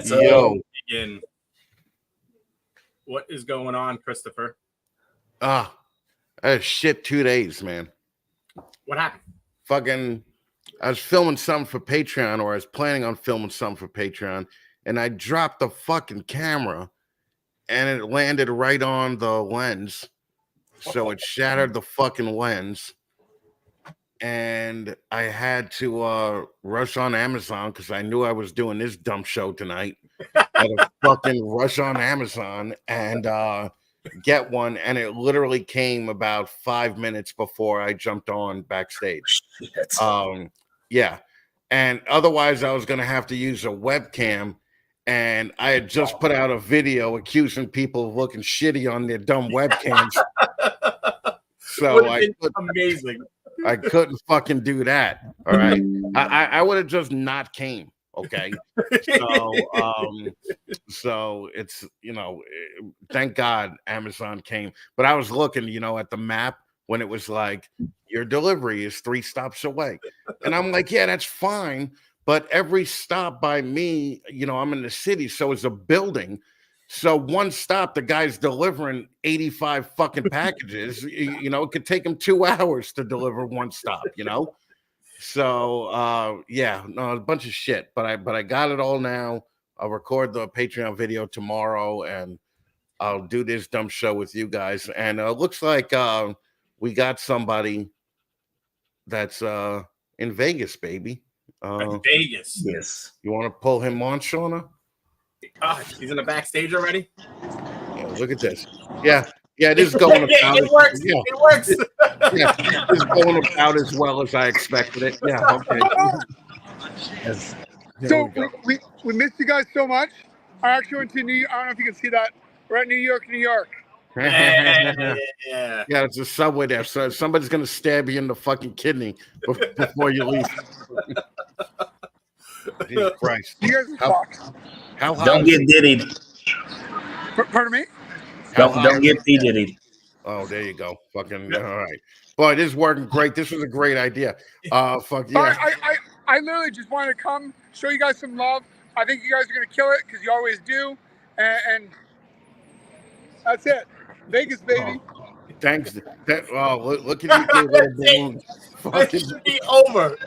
What's Yo. up? Begin. What is going on, Christopher? Shit 2 days, man. What happened? Fucking, I was filming something for Patreon, or I was planning on filming something for Patreon, and I dropped the fucking camera, and it landed right on the lens. So it shattered the fucking lens. And I had to rush on Amazon because I knew I was doing this dumb show tonight. I had to fucking rush on Amazon and get one, and it literally came about 5 minutes before I jumped on backstage. Yeah, and otherwise I was gonna have to use a webcam, and I had just put out a video accusing people of looking shitty on their dumb webcams. So amazing. I couldn't fucking do that. All right. I would have just not came. Okay. So it's, thank God Amazon came. But I was looking, at the map when it was like, your delivery is 3 stops away. And I'm like, yeah, that's fine. But every stop by me, I'm in the city, so it's a building. So one stop, the guy's delivering 85 fucking packages. It could take him 2 hours to deliver one stop, So a bunch of shit. But I got it all now. I'll record the Patreon video tomorrow, and I'll do this dumb show with you guys. And it looks like we got somebody that's in Vegas, baby. Vegas. Yes. You want to pull him on, Shauna? He's in the backstage already. Yeah, look at this. Yeah, it is going about. It works. Yeah. It works. Yeah, it's going about as well as I expected it. Yeah, okay. Yes. So we missed you guys so much. I actually went to New York. I don't know if you can see that. We're at New York. Yeah. Yeah, it's a subway there. So somebody's gonna stab you in the fucking kidney before you leave. Jesus Christ. You guys are fucked. How hot Don't get diddied. Pardon me? Don't get diddied. Oh, there you go. Fucking all right. Boy, this is working great. This was a great idea. Fuck yeah. I literally just wanted to come show you guys some love. I think you guys are gonna kill it because you always do. And that's it. Vegas, baby. Thanks. Look at you, little balloon. It should be over.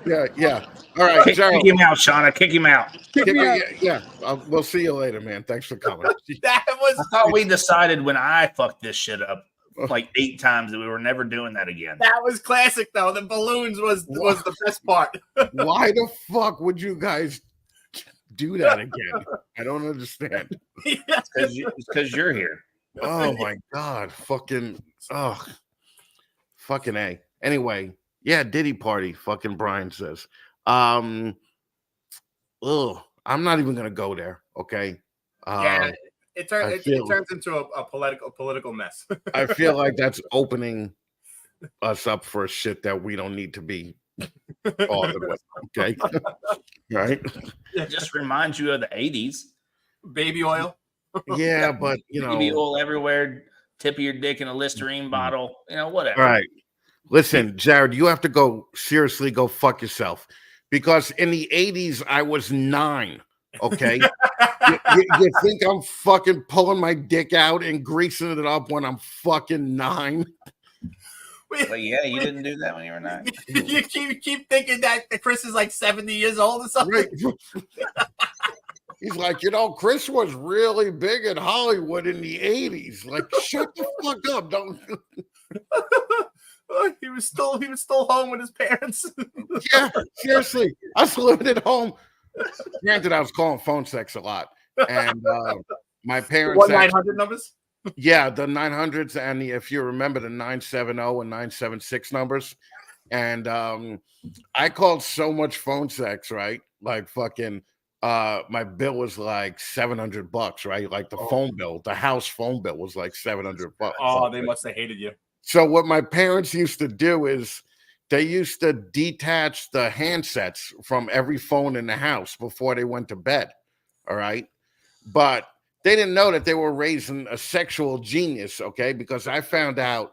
Yeah. All right, Kick him out, Shauna. Kick him out. Yeah. We'll see you later, man. Thanks for coming. I thought we decided when I fucked this shit up like 8 times that we were never doing that again. That was classic, though. The balloons was the best part. Why the fuck would you guys do that again? I don't understand. It's because you're here. Oh my God. Fucking A. Anyway, yeah, Diddy party, fucking Brian says. I'm not even gonna go there, okay? It turns into a political mess. I feel like that's opening us up for shit that we don't need to be bothered with, okay? Right? It just reminds you of the 80s. Baby oil. Yeah, but baby oil everywhere, tip of your dick in a Listerine bottle, whatever. All right. Listen, Jared, you have to go fuck yourself, because in the 80s I was 9. Okay, you think I'm fucking pulling my dick out and greasing it up when I'm fucking 9? Well, yeah, you didn't do that when you were 9. You keep thinking that Chris is like 70 years old or something. Right. He's like, Chris was really big in Hollywood in the 80s. Like, shut the fuck up, don't. He was still home with his parents. Yeah, seriously, I was living at home. Granted, I was calling phone sex a lot, and my parents. 900 numbers. Yeah, the 900s, and if you remember the 970 and 976 numbers, and I called so much phone sex, right? Like fucking. My bill was like $700, right? Like the phone bill, the house phone bill was like $700. Oh, they must have hated you. So what my parents used to do is they used to detach the handsets from every phone in the house before they went to bed. All right. But they didn't know that they were raising a sexual genius. Okay. Because I found out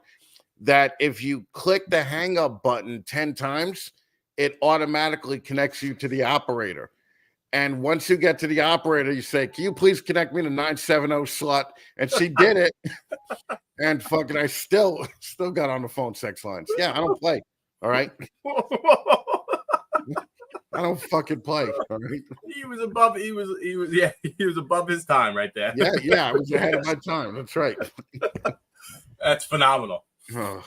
that if you click the hang up button 10 times, it automatically connects you to the operator. And once you get to the operator, you say, "Can you please connect me to 970 slut?" And she did it. And fucking, I still got on the phone sex lines. Yeah, I don't play. All right. I don't fucking play. All right. He was above his time right there. Yeah, I was ahead of my time. That's right. That's phenomenal. Oh.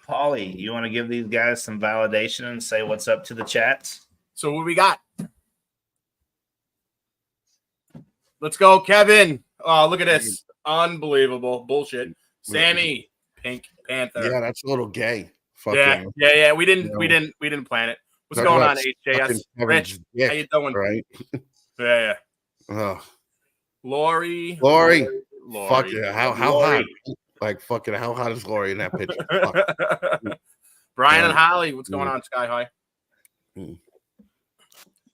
Paulie, you want to give these guys some validation and say what's up to the chats? So what we got? Let's go, Kevin. Oh, look at this. Unbelievable. Bullshit. Sammy, Pink Panther. Yeah, that's a little gay. Fuck Yeah. We didn't plan it. What's going on, HJS? Rich, how you doing? Right. Yeah. Oh. Lori. Fuck yeah. How hot? Like fucking how hot is Lori in that picture? Brian and Holly, what's going on, Sky High?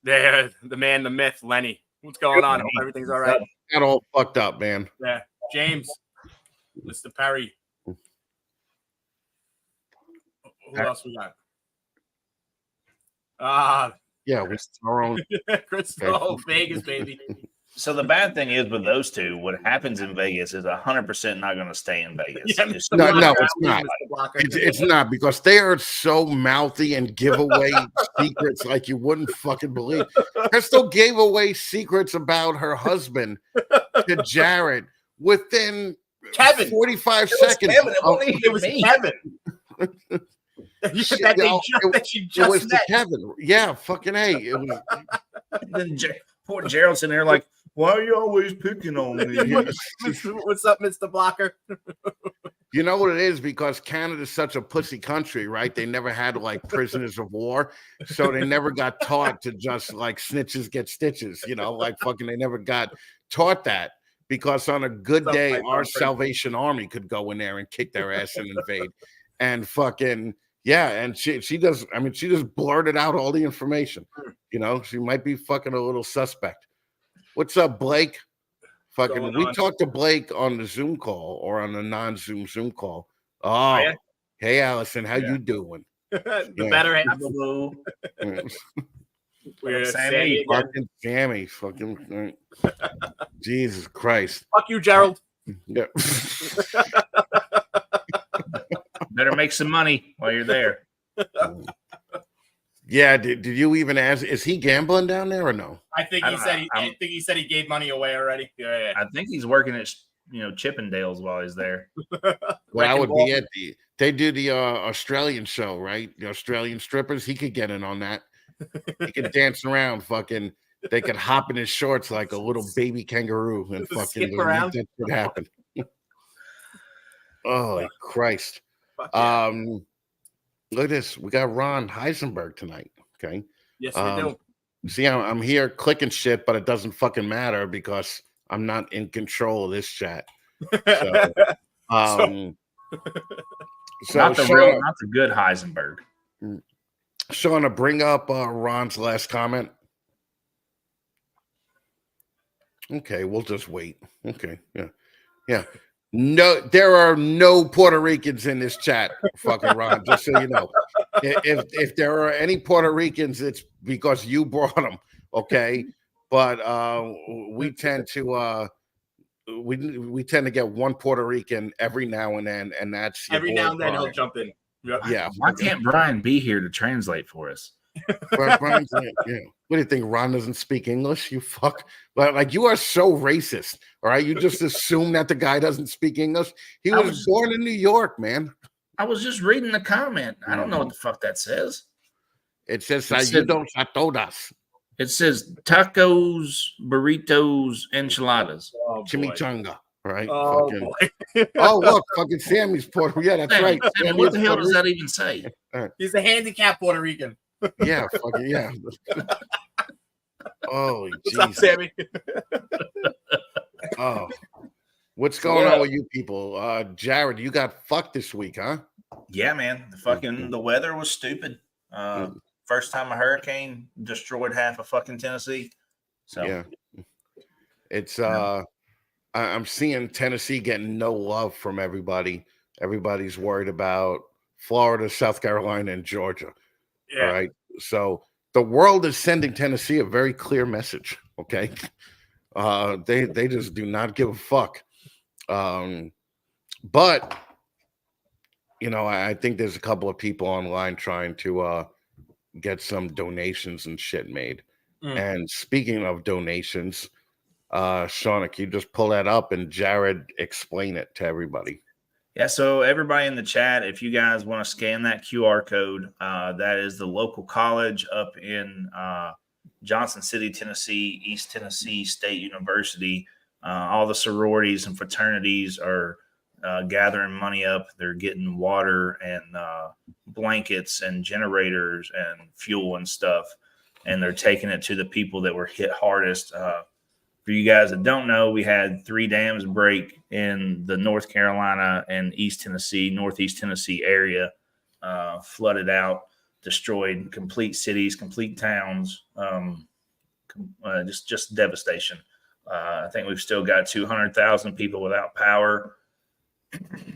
There, the man, the myth, Lenny. What's going on? Hope everything's all right. Got all fucked up, man. Yeah. James, Mr. Perry. Who else we got? Yeah, we our own Crystal, Vegas, baby. So the bad thing is with those two, what happens in Vegas is 100% not going to stay in Vegas. Yeah, no, it's not. It's not, because they are so mouthy and give away secrets like you wouldn't fucking believe. Crystal gave away secrets about her husband to Jared within Kevin 45 seconds. Kevin, it was Kevin. It was to Kevin. Yeah, fucking A. It was. Then poor Gerald's in there like, why are you always picking on me? What's up, Mr. Blocker? You know what it is? Because Canada's such a pussy country, right? They never had like prisoners of war. So they never got taught to just like snitches get stitches, like fucking they never got taught that. Because on a good day, our Salvation Army could go in there and kick their ass and invade. And fucking, yeah, and she does, she just blurted out all the information. She might be fucking a little suspect. What's up, Blake? Fucking, we talked to Blake on the Zoom call or on the non-Zoom Zoom call. Oh, yeah. Hey, Allison, how you doing? The better half. We're Sammy. Fucking Sammy. Fucking Jesus Christ. Fuck you, Gerald. Yeah. Better make some money while you're there. Yeah, did you even ask? Is he gambling down there or no? I think he said he gave money away already. Yeah. I think he's working at Chippendales while he's there. Well, I would be at they do the Australian show, right? The Australian strippers. He could get in on that. He could dance around, fucking. They could hop in his shorts like a little baby kangaroo and fucking skip around. That could happen. Oh Christ. Look at this. We got Ron Heisenberg tonight. Okay. Yes, we do. See, I'm here clicking shit, but it doesn't fucking matter because I'm not in control of this chat. So, not the good Heisenberg. Sean, to bring up Ron's last comment. Okay, we'll just wait. Okay, yeah. No, there are no Puerto Ricans in this chat, fucking Ron. Just so you know, if there are any Puerto Ricans, it's because you brought them. Okay, but we tend to we tend to get one Puerto Rican every now and then, and that's every now and then he'll jump in. Yep. Yeah. Why can't Brian be here to translate for us? Brian's, yeah. What do you think? Ron doesn't speak English? You fuck. Like you are so racist. All right. You just assume that the guy doesn't speak English. He was born in New York, man. I was just reading the comment. I don't know what the fuck that says. It says ayudos a todas. It says tacos, burritos, enchiladas. Chimichanga. Right? Oh, oh, look, fucking Sammy's Puerto Rican. Yeah, that's right. Sammy, what the hell does that even say? He's a handicapped Puerto Rican. Yeah, fucking yeah. Holy What's up, Sammy? Oh, what's going on with you people? Jared, you got fucked this week, huh? Yeah, man. The weather was stupid. First time a hurricane destroyed half of fucking Tennessee. So yeah, it's I'm seeing Tennessee getting no love from everybody. Everybody's worried about Florida, South Carolina, and Georgia. Yeah. All right. So the world is sending Tennessee a very clear message. Okay, they just do not give a fuck. But you know, I think there's a couple of people online trying to get some donations and shit made. And speaking of donations, Shauna, can you just pull that up and Jared explain it to everybody? Yeah, so everybody in the chat, if you guys want to scan that QR code, that is the local college up in Johnson City, Tennessee, East Tennessee State University. All the sororities and fraternities are gathering money up. They're getting water and blankets and generators and fuel and stuff, and they're taking it to the people that were hit hardest. For you guys that don't know, we had 3 dams break in the North Carolina and East Tennessee, Northeast Tennessee area, flooded out, destroyed complete cities, complete towns, just devastation. I think we've still got 200,000 people without power.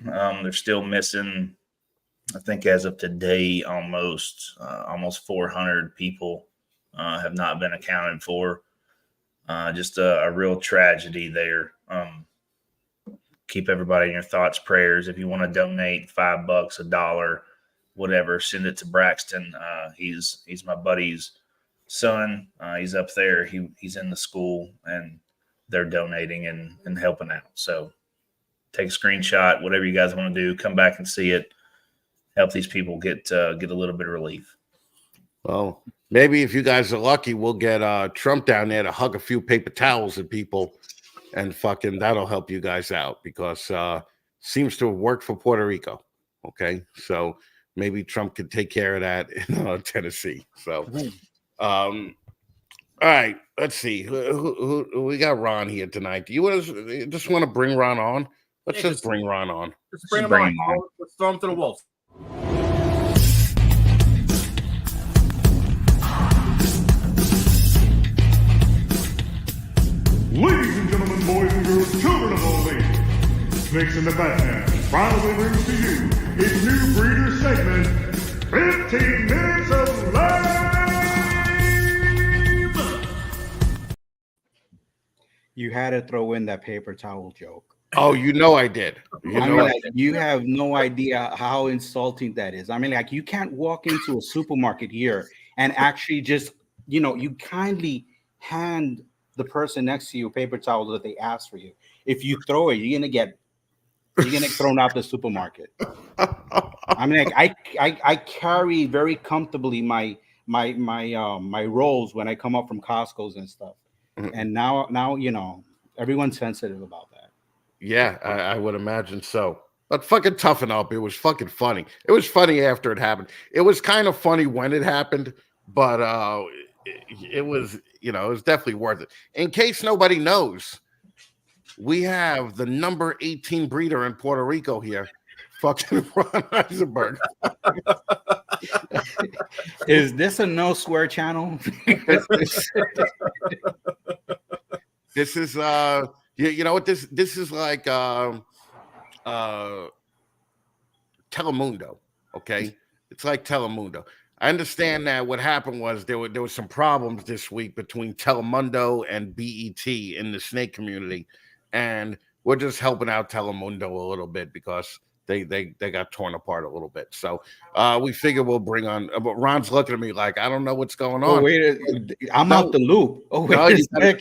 They're still missing, I think as of today, almost 400 people have not been accounted for. Just a real tragedy there. Keep everybody in your thoughts, prayers. If you want to donate $5, $1, whatever, send it to Braxton. He's my buddy's son. He's up there. He's in the school, and they're donating and helping out. So take a screenshot, whatever you guys want to do. Come back and see it. Help these people get a little bit of relief. Well, maybe if you guys are lucky, we'll get Trump down there to hug a few paper towels at people, and fucking that'll help you guys out, because seems to have worked for Puerto Rico. Okay, so maybe Trump could take care of that in Tennessee. So, all right, let's see. Who we got? Ron here tonight. Do you just want to bring Ron on? Let's just bring Ron on. Just bring him on. Let's throw him to the wolves. Ladies and gentlemen, boys and girls, children of all ages, Snakes in the Batman proudly brings to you its new breeder segment, 15 Minutes of Lame! You had to throw in that paper towel joke. Oh, you know I did. You have no idea how insulting that is. I mean, like, you can't walk into a supermarket here and actually just, you kindly hand the person next to you a paper towel that they asked for you. If you throw it, you're gonna get thrown out the supermarket. I mean, like, I carry very comfortably my rolls when I come up from Costco's and stuff. And now everyone's sensitive about that. Yeah, I would imagine so. But fucking toughen up. It was fucking funny. It was funny after it happened. It was kind of funny when it happened, but it was, it was definitely worth it. In case nobody knows, we have the number 18 breeder in Puerto Rico here, fucking Ron Heisenberg. Is this a no swear channel? This is you know what this is like Telemundo, okay? It's like Telemundo. I understand that what happened was there were some problems this week between Telemundo and BET in the snake community, and we're just helping out Telemundo a little bit because they got torn apart a little bit. So we figure we'll bring on. But Ron's looking at me like I don't know what's going on. Oh wait, I'm out the loop. Oh wait, no, you gotta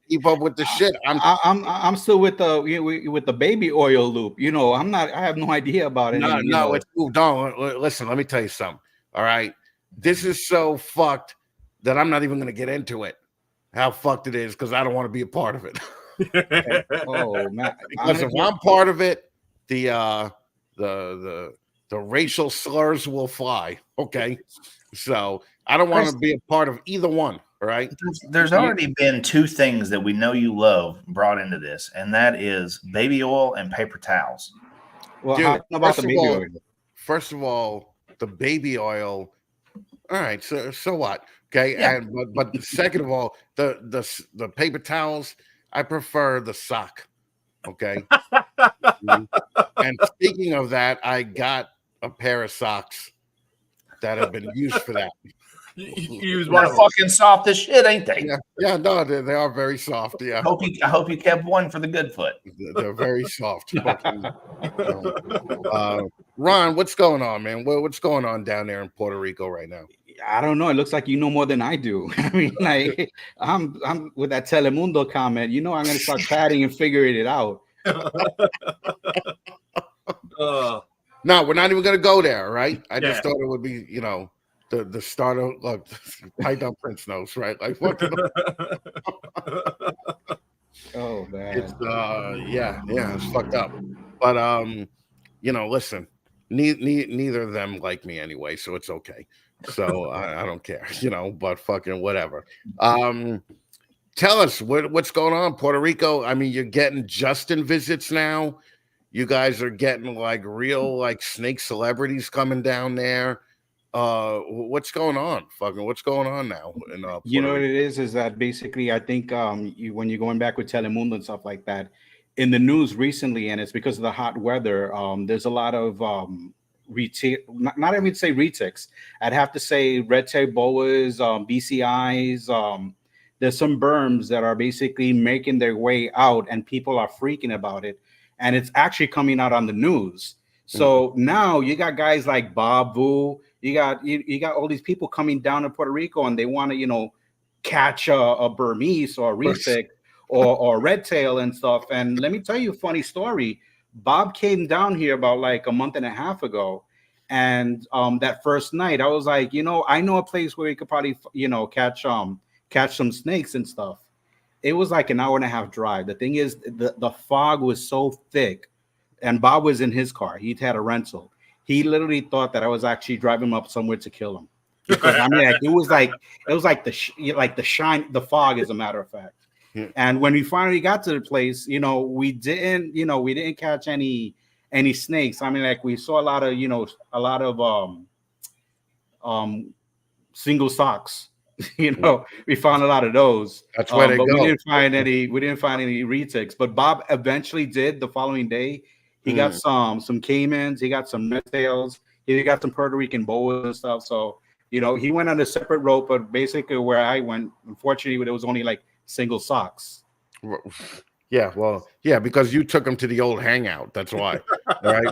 keep up with the shit. I'm still with the baby oil loop. I'm not. I have no idea about it. No, it's moved on. Listen, let me tell you something. All right, this is so fucked that I'm not even going to get into it. How fucked it is, because I don't want to be a part of it. Oh man, because if I'm part of it, the racial slurs will fly. Okay, so I don't want to be a part of either one. All right. There's already been 2 things that we know you love brought into this, and that is baby oil and paper towels. Well, dude, how about the baby oil? First of all, the baby oil. All right, so what? Okay, Yeah. and but second of all, the paper towels, I prefer the sock. Okay. And speaking of that, I got a pair of socks that have been used for that. You was one They're of them. fucking soft as shit, ain't they? No, they are very soft. Yeah, I hope you kept one for the good foot. they're very soft. Fucking, Ron, what's going on, man? What's going on down there in Puerto Rico right now? I don't know. It looks like you know more than I do. I mean, like I'm with that Telemundo comment. You know, I'm gonna start chatting and figuring it out. No, we're not even gonna go there, right? I Yeah. just thought it would be, you know, the start of like Tight Down Prince knows, right? Like fucking. Oh man, It's yeah, it's fucked up. But you know, listen, neither of them like me anyway, so it's okay. So I don't care, you know, but fucking whatever. Tell us what's going on, Puerto Rico. I mean, you're getting Justin visits now. You guys are getting like real like snake celebrities coming down there. What's going on? Fucking what's going on now? In, you know Puerto what it is that basically I think when you're going back with Telemundo and stuff like that in the news recently, and it's because of the hot weather. There's a lot of not even say retics. I'd have to say red tail boas, BCIs. There's some berms that are basically making their way out, and people are freaking about it, and it's actually coming out on the news. So now you got guys like Bob Vu. You got all these people coming down to Puerto Rico, and they want to, you know, catch a Burmese or a retic or red tail and stuff. And let me tell you a funny story. Bob came down here about like a month and a half ago, and that first night I was like, you know, I know a place where we could probably, you know, catch some snakes and stuff. It was like an hour and a half drive. The thing is, the fog was so thick, and Bob was in his car. He'd had a rental. He literally thought that I was actually driving him up somewhere to kill him, because I mean, like, it was like the shine, the fog, as a matter of fact. And when we finally got to the place, you know, we didn't catch any snakes. I mean, like, we saw a lot of single socks. You know, we found a lot of those. That's where they but go. We didn't find any retics. But Bob eventually did the following day. He got some caimans, he got some red tails, he got some Puerto Rican boas and stuff. So, you know, he went on a separate route, but basically where I went, unfortunately, there was only like single socks. Yeah, well, yeah, because you took him to the old hangout. That's why, right?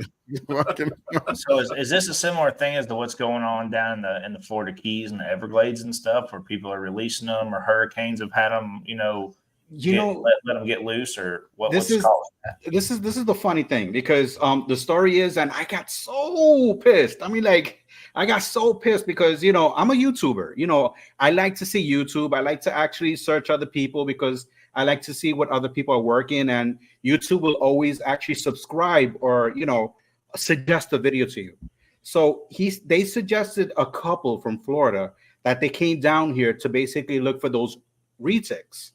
So is this a similar thing as to what's going on down in the Florida Keys and the Everglades and stuff, where people are releasing them, or hurricanes have had them, you know, let them get loose, or what's called? This is the funny thing, because the story is, and I got so pissed. I mean, like, I got so pissed because, you know, I'm a YouTuber. You know, I like to see YouTube. I like to actually search other people because I like to see what other people are working, and YouTube will always actually subscribe or, you know, suggest a video to you. So they suggested a couple from Florida that they came down here to basically look for those retics.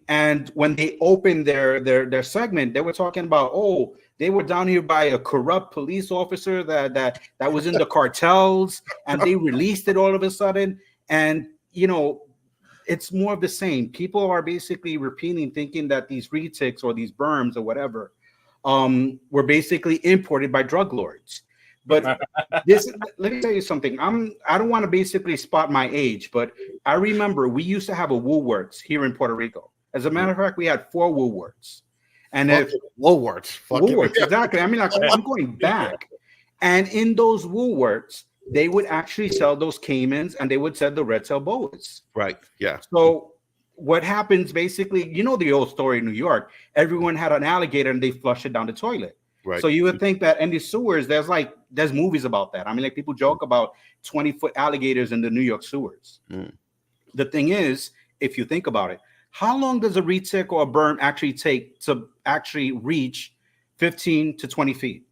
And when they opened their segment, they were talking about, oh, they were down here by a corrupt police officer that was in the cartels, and they released it all of a sudden. And, you know, it's more of the same. People are basically repeating, thinking that these retics or these berms or whatever were basically imported by drug lords. But let me tell you something. I don't want to basically spot my age, but I remember we used to have a Woolworths here in Puerto Rico. As a matter of fact, we had 4 Woolworths. And if Woolworths, exactly. I mean, like, I'm going back. And in those Woolworths, they would actually sell those caimans, and they would sell the red tail boas. Right. Yeah. So what happens basically, you know, the old story in New York, everyone had an alligator and they flushed it down the toilet. Right. So you would think that in the sewers, there's movies about that. I mean, like, people joke about 20-foot alligators in the New York sewers. The thing is, if you think about it, how long does a retic or a berm actually take to actually reach 15 to 20 feet?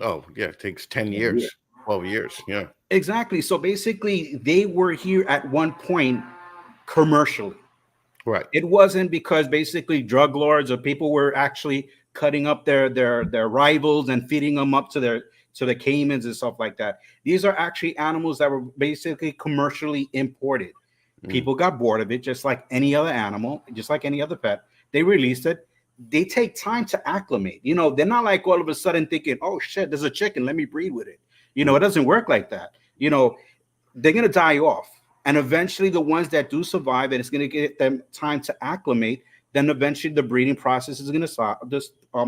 Oh, yeah, it takes 10 years, 12 years. Yeah. Exactly. So basically, they were here at one point commercially. Right. It wasn't because basically drug lords or people were actually cutting up their rivals and feeding them up to the caimans and stuff like that. These are actually animals that were basically commercially imported. People got bored of it, just like any other animal, just like any other pet. They released it. They take time to acclimate. You know, they're not like all of a sudden thinking, oh shit, there's a chicken, let me breed with it. You know, it doesn't work like that. You know, they're gonna die off. And eventually the ones that do survive, and it's going to get them time to acclimate, then eventually the breeding process is going to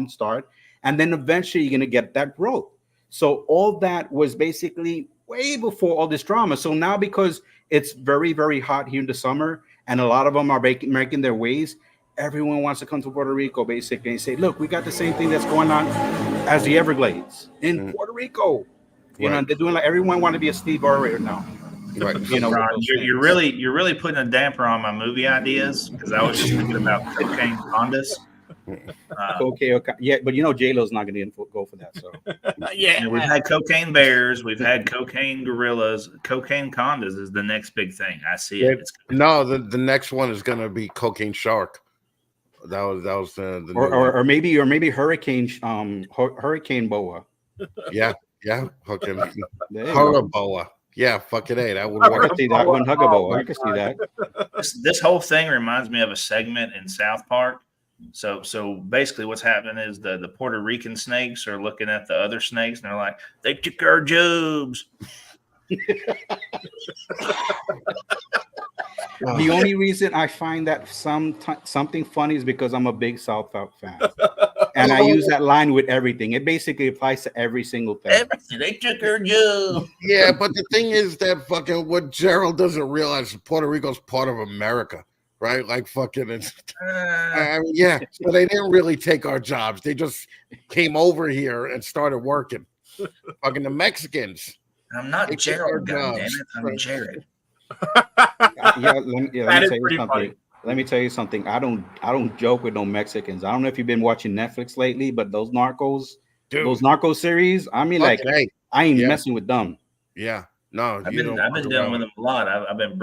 start. And then eventually you're going to get that growth. So all that was basically way before all this drama. So now because it's very, very hot here in the summer and a lot of them are making their ways, everyone wants to come to Puerto Rico basically and say, look, we got the same thing that's going on as the Everglades in Puerto Rico. You know, they're doing like everyone want to be a Steve Irwin now. Right. You know, Ron, you're really putting a damper on my movie ideas because I was just thinking about cocaine condas. Okay. Yeah, but you know, J-Lo's not going to go for that. So Yeah, we've had cocaine bears, we've had cocaine gorillas. Cocaine condas is the next big thing. I see it. No, the next one is going to be cocaine shark. That was the or maybe hurricane boa. Yeah, horror boa. Yeah, fucking A. That would work. I can see that one. Huggaboa. I can see that. This whole thing reminds me of a segment in South Park. So basically what's happening is the Puerto Rican snakes are looking at the other snakes and they're like, they took our jobs. The only reason I find that something funny is because I'm a big South Park fan. And I use that line with everything. It basically applies to every single thing. Everything. They took our job. Yeah, but the thing is that fucking what Gerald doesn't realize is Puerto Rico's part of America, right? Like fucking it's yeah. So they didn't really take our jobs. They just came over here and started working. Fucking the Mexicans. I'm not Gerald, goddammit. I'm Jared. Let me tell you something. I don't joke with no Mexicans. I don't know if you've been watching Netflix lately, but those Narcos series, I mean, like, I ain't messing with them. Yeah, no, I've been dealing with them a lot. I've been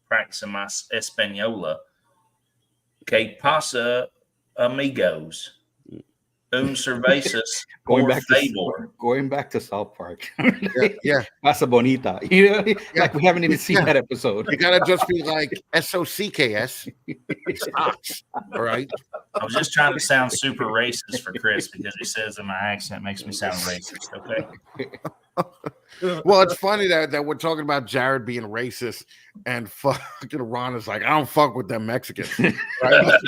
practicing my Española. Que pasa, amigos? Un cervezas going back to South Park. Yeah. Pasa bonita. You know, like we haven't even seen that episode. You gotta just be like SOCKS. All right. I was just trying to sound super racist for Chris because he says in my accent makes me sound racist. Okay. Well, it's funny that we're talking about Jared being racist and fucking Ron is like, I don't fuck with them Mexicans. Right?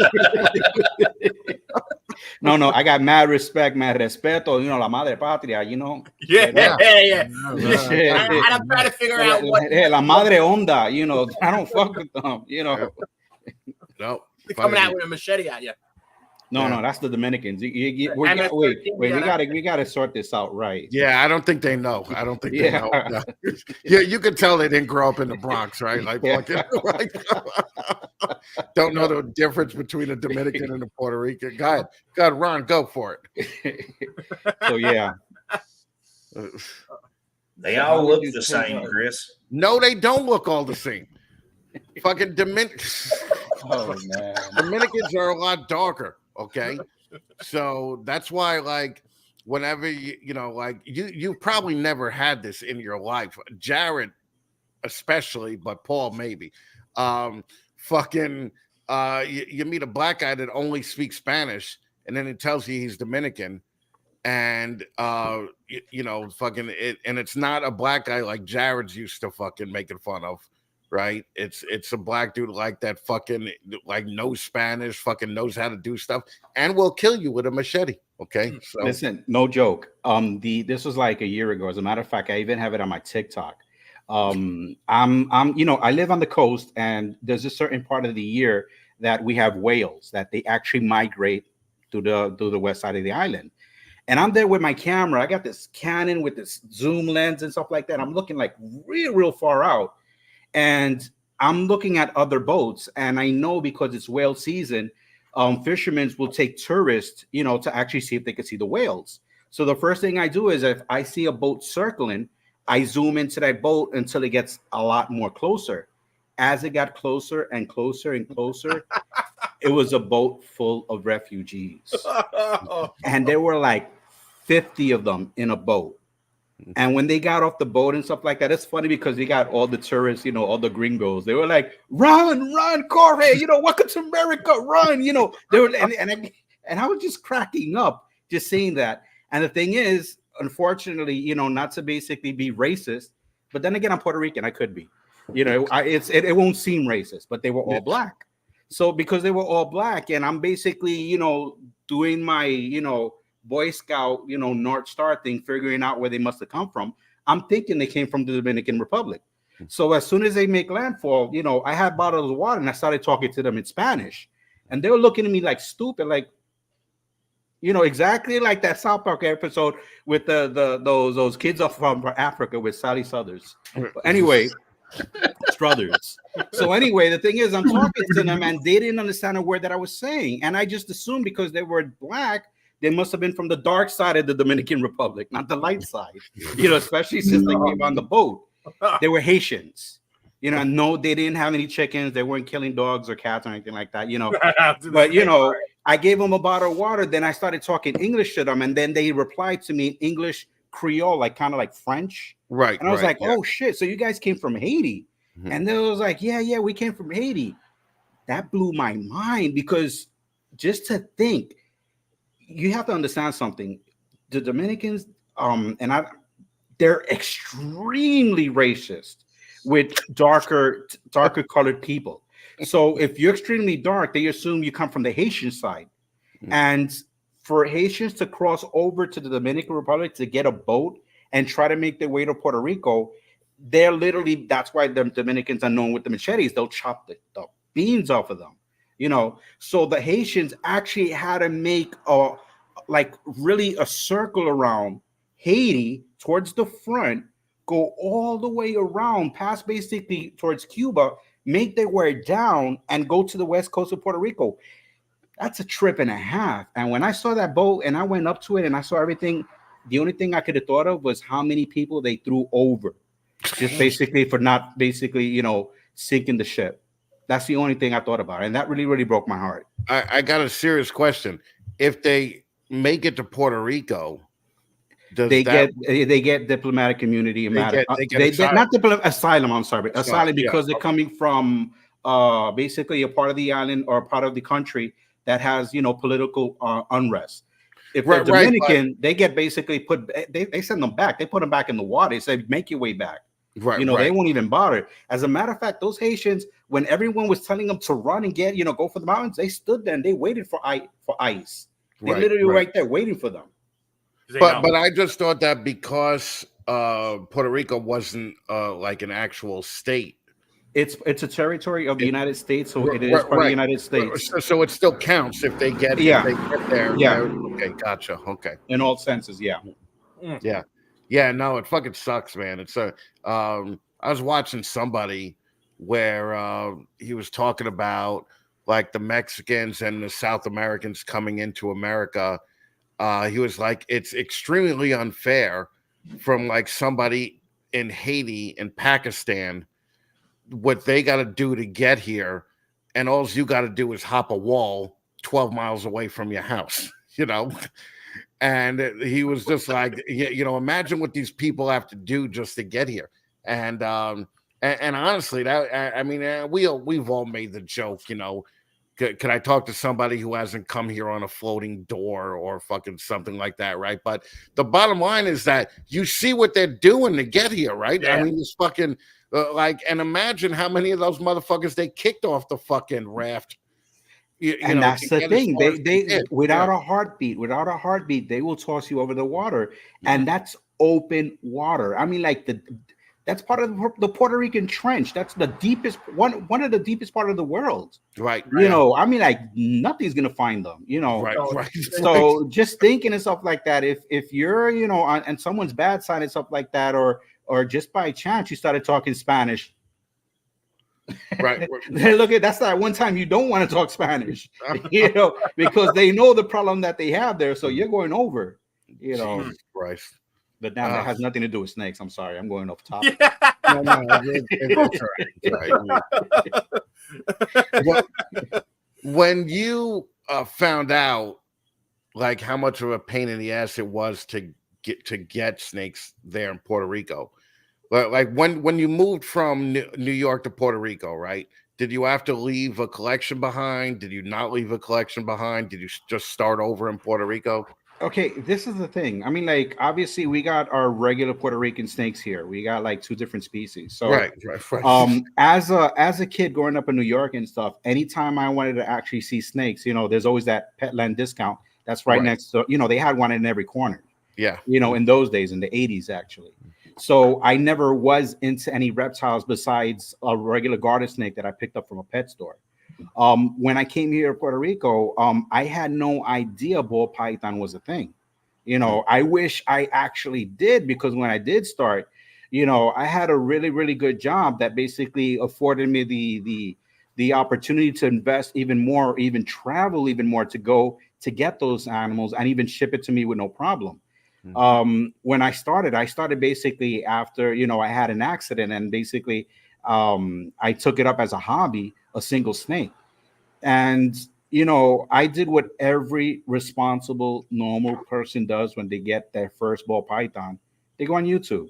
No, I got mad respect, mad respeto, you know, la madre patria, you know. Yeah. I'm trying to figure out what la madre onda, you know. I don't fuck with them, you know. No, coming out with a machete at you. No, that's the Dominicans. We gotta sort this out right. Yeah, I don't think they know. I don't think they know. No. Yeah, you can tell they didn't grow up in the Bronx, right? Like, don't know the difference between a Dominican and a Puerto Rican. Go ahead, Ron, go for it. So yeah. They all look the same, Chris. No, they don't look all the same. Fucking Dominicans. Oh man. Dominicans are a lot darker. Okay, so that's why, like, whenever you've probably never had this in your life, Jared especially, but Paul maybe. You meet a black guy that only speaks Spanish, and then it tells you he's Dominican, and and it's not a black guy like Jared's used to fucking making fun of. Right, it's a black dude like that, fucking like knows Spanish, fucking knows how to do stuff, and will kill you with a machete. Okay, so listen, no joke. This was like a year ago. As a matter of fact, I even have it on my TikTok. I live on the coast, and there's a certain part of the year that we have whales that they actually migrate to the west side of the island. And I'm there with my camera. I got this Canon with this zoom lens and stuff like that. I'm looking like real far out. And I'm looking at other boats, and I know because it's whale season, fishermen will take tourists, to actually see if they can see the whales. So the first thing I do is if I see a boat circling, I zoom into that boat until it gets a lot more closer. As it got closer and closer and closer, it was a boat full of refugees. And there were like 50 of them in a boat. And when they got off the boat and stuff like that, it's funny because they got all the tourists, all the gringos. They were like, run, Corre, welcome to America, run, They were, and I was just cracking up just seeing that. And the thing is, unfortunately, not to basically be racist, but then again, I'm Puerto Rican, I could be. You know, it won't seem racist, but they were all black. So because they were all black, and I'm basically, you know, doing my, you know, Boy Scout, you know, North Star thing, figuring out where they must have come from. I'm thinking they came from the Dominican Republic. So as soon as they make landfall, you know, I had bottles of water and I started talking to them in Spanish, and they were looking at me like stupid, like, you know, exactly like that South Park episode with those kids from Africa with Sally Struthers. But anyway, Struthers. So anyway, the thing is, I'm talking to them and they didn't understand a word that I was saying, and I just assumed because they were black, they must have been from the dark side of the Dominican Republic, not the light side. You know, especially since they came on the boat. They were Haitians. You know, no, they didn't have any chickens. They weren't killing dogs or cats or anything like that, you know. But, you know, I gave them a bottle of water. Then I started talking English to them. And then they replied to me in English Creole, like kind of like French. Right. And I was like, oh, shit. So you guys came from Haiti. Mm-hmm. And they was like, yeah, we came from Haiti. That blew my mind because just to think, you have to understand something. The Dominicans, they're extremely racist with darker colored people. So if you're extremely dark, they assume you come from the Haitian side. Mm-hmm. And for Haitians to cross over to the Dominican Republic to get a boat and try to make their way to Puerto Rico, they're literally, that's why the Dominicans are known with the machetes. They'll chop the beans off of them, you know. So the Haitians actually had to make really a circle around Haiti towards the front, go all the way around, pass basically towards Cuba, make their way down, and go to the west coast of Puerto Rico. That's a trip and a half. And when I saw that boat and I went up to it and I saw everything, the only thing I could have thought of was how many people they threw over, just basically for not basically, you know, sinking the ship. That's the only thing I thought about. And that really, really broke my heart. I got a serious question. If they make it to Puerto Rico, they get diplomatic immunity. Asylum. I'm sorry, asylum because they're coming from basically a part of the island or a part of the country that has, you know, political unrest. If they're Dominican, they get basically they send them back. They put them back in the water. They say, make your way back. Right. You know, they won't even bother. As a matter of fact, those Haitians, when everyone was telling them to run and get, you know, go for the mountains, they stood there and they waited for ice. They literally right there waiting for them. But I just thought that because Puerto Rico wasn't like an actual state. It's a territory of the United States, so it is part of the United States. So it still counts if they get there. Yeah. Okay, gotcha. Okay. In all senses, yeah. Yeah. Yeah, no, it fucking sucks, man. It's I was watching somebody where he was talking about like the Mexicans and the South Americans coming into America. He was like, it's extremely unfair from like somebody in Haiti and Pakistan, what they got to do to get here. And all you got to do is hop a wall 12 miles away from your house, you know? And he was just like, you know, imagine what these people have to do just to get here. And honestly, that I mean, we've all made the joke, you know, could I talk to somebody who hasn't come here on a floating door or fucking something like that, right? But the bottom line is that you see what they're doing to get here, right? Yeah. I mean, it's fucking and imagine how many of those motherfuckers they kicked off the fucking raft. And that's the thing. They without a heartbeat, they will toss you over the water, and that's open water. I mean, like that's part of the Puerto Rican Trench. That's the deepest one of the deepest part of the world. Right. You know, I mean, like nothing's gonna find them. You know. Right. So just thinking and stuff like that. If you're, you know, on someone's bad side and stuff like that, or just by chance you started talking Spanish. Right. Look at that's that one time you don't want to talk Spanish, you know, because they know the problem that they have there. So you're going over, you know. Jesus Christ. But now that has nothing to do with snakes. I'm sorry, I'm going off top. Yeah. No, it's right. When you found out like how much of a pain in the ass it was to get snakes there in Puerto Rico. Like when you moved from New York to Puerto Rico, right? Did you have to leave a collection behind? Did you not leave a collection behind? Did you just start over in Puerto Rico? Okay, this is the thing. I mean, like, obviously, we got our regular Puerto Rican snakes here. We got like two different species. So, Right. as a kid growing up in New York and stuff, anytime I wanted to actually see snakes, there's always that Petland discount that's right Right. next to. They had one in every corner. Yeah. In those days, in the 80s, actually. So I never was into any reptiles besides a regular garden snake that I picked up from a pet store. When I came here to Puerto Rico, I had no idea ball python was a thing. I wish I actually did, because when I did start, I had a really, really good job that basically afforded me the opportunity to invest even more, or even travel even more to go to get those animals and even ship it to me with no problem. When I started basically after, I had an accident, and basically I took it up as a hobby, a single snake. And, I did what every responsible, normal person does when they get their first ball python. They go on YouTube,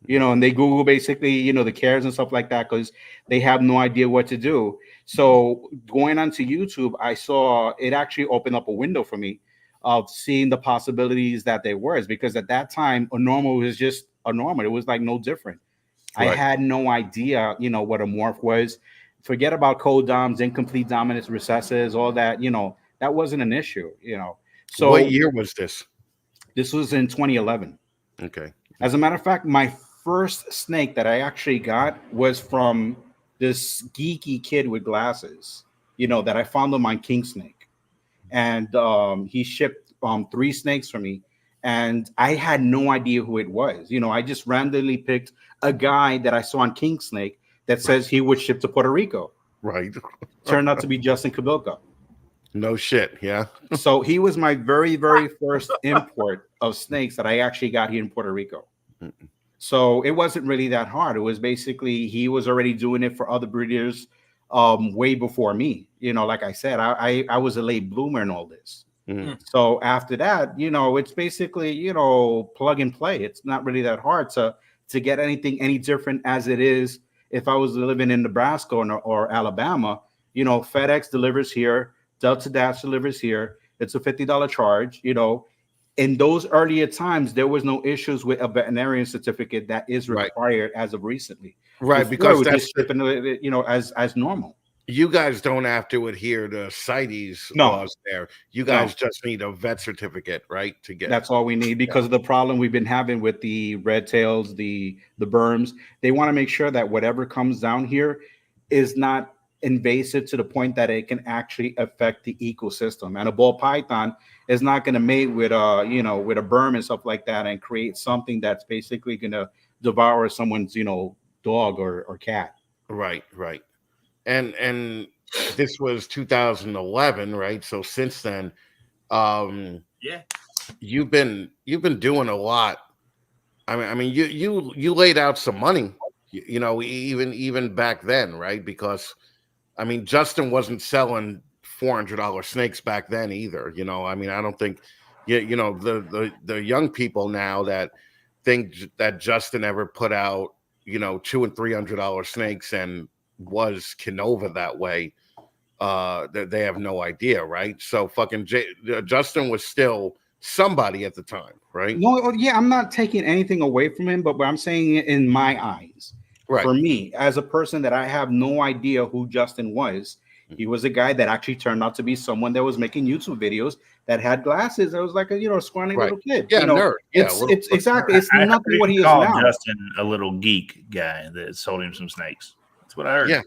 and they Google basically, the cares and stuff like that, because they have no idea what to do. So going onto YouTube, I saw it actually opened up a window for me of seeing the possibilities that there was, because at that time, a normal was just a normal. It was like no different. I Right. had no idea, what a morph was. Forget about codoms, incomplete dominance, recesses, all that, that wasn't an issue. What So year was this? this was in 2011. Okay. As a matter of fact, my first snake that I actually got was from this geeky kid with glasses, that I found on my king snake. And he shipped 3 snakes for me. And I had no idea who it was. I just randomly picked a guy that I saw on King Snake that says he would ship to Puerto Rico. Right. Turned out to be Justin Kabilka. No shit. Yeah. So he was my very, very first import of snakes that I actually got here in Puerto Rico. So it wasn't really that hard. It was basically, he was already doing it for other breeders way before me. Like I said, I was a late bloomer in all this. So after that, it's basically, plug and play. It's not really that hard to get anything any different as it is. If I was living in Nebraska or Alabama, FedEx delivers here, Delta Dash delivers here. It's a $50 charge. In those earlier times, there was no issues with a veterinarian certificate that is required as of recently. Right, Before, because we that's just shipping it, as normal. you guys don't have to adhere to CITES No. laws there. You guys just need a vet certificate, right? To get That's all we need, because of the problem we've been having with the red tails, the berms. They want to make sure that whatever comes down here is not invasive to the point that it can actually affect the ecosystem. And a ball python is not going to mate with with a berm and stuff like that and create something that's basically going to devour someone's dog or cat. Right. And this was 2011, right? So since then, Yeah. you've been doing a lot. I mean, you laid out some money, even back then, right? Because I mean, Justin wasn't selling $400 snakes back then either. I mean, I don't think, the young people now that think that Justin ever put out, $200 and $300 snakes and was Canova that way. That they have no idea, right? So fucking Justin was still somebody at the time, right? No, yeah, I'm not taking anything away from him, but what I'm saying in my eyes, Right. For me, as a person that I have no idea who Justin was, he was a guy that actually turned out to be someone that was making YouTube videos that had glasses. I was like a scrawny little kid. Yeah, nerd. It's exactly. It's I nothing heard what you he is call now. Justin a little geek guy that sold him some snakes. That's what I heard. Yeah.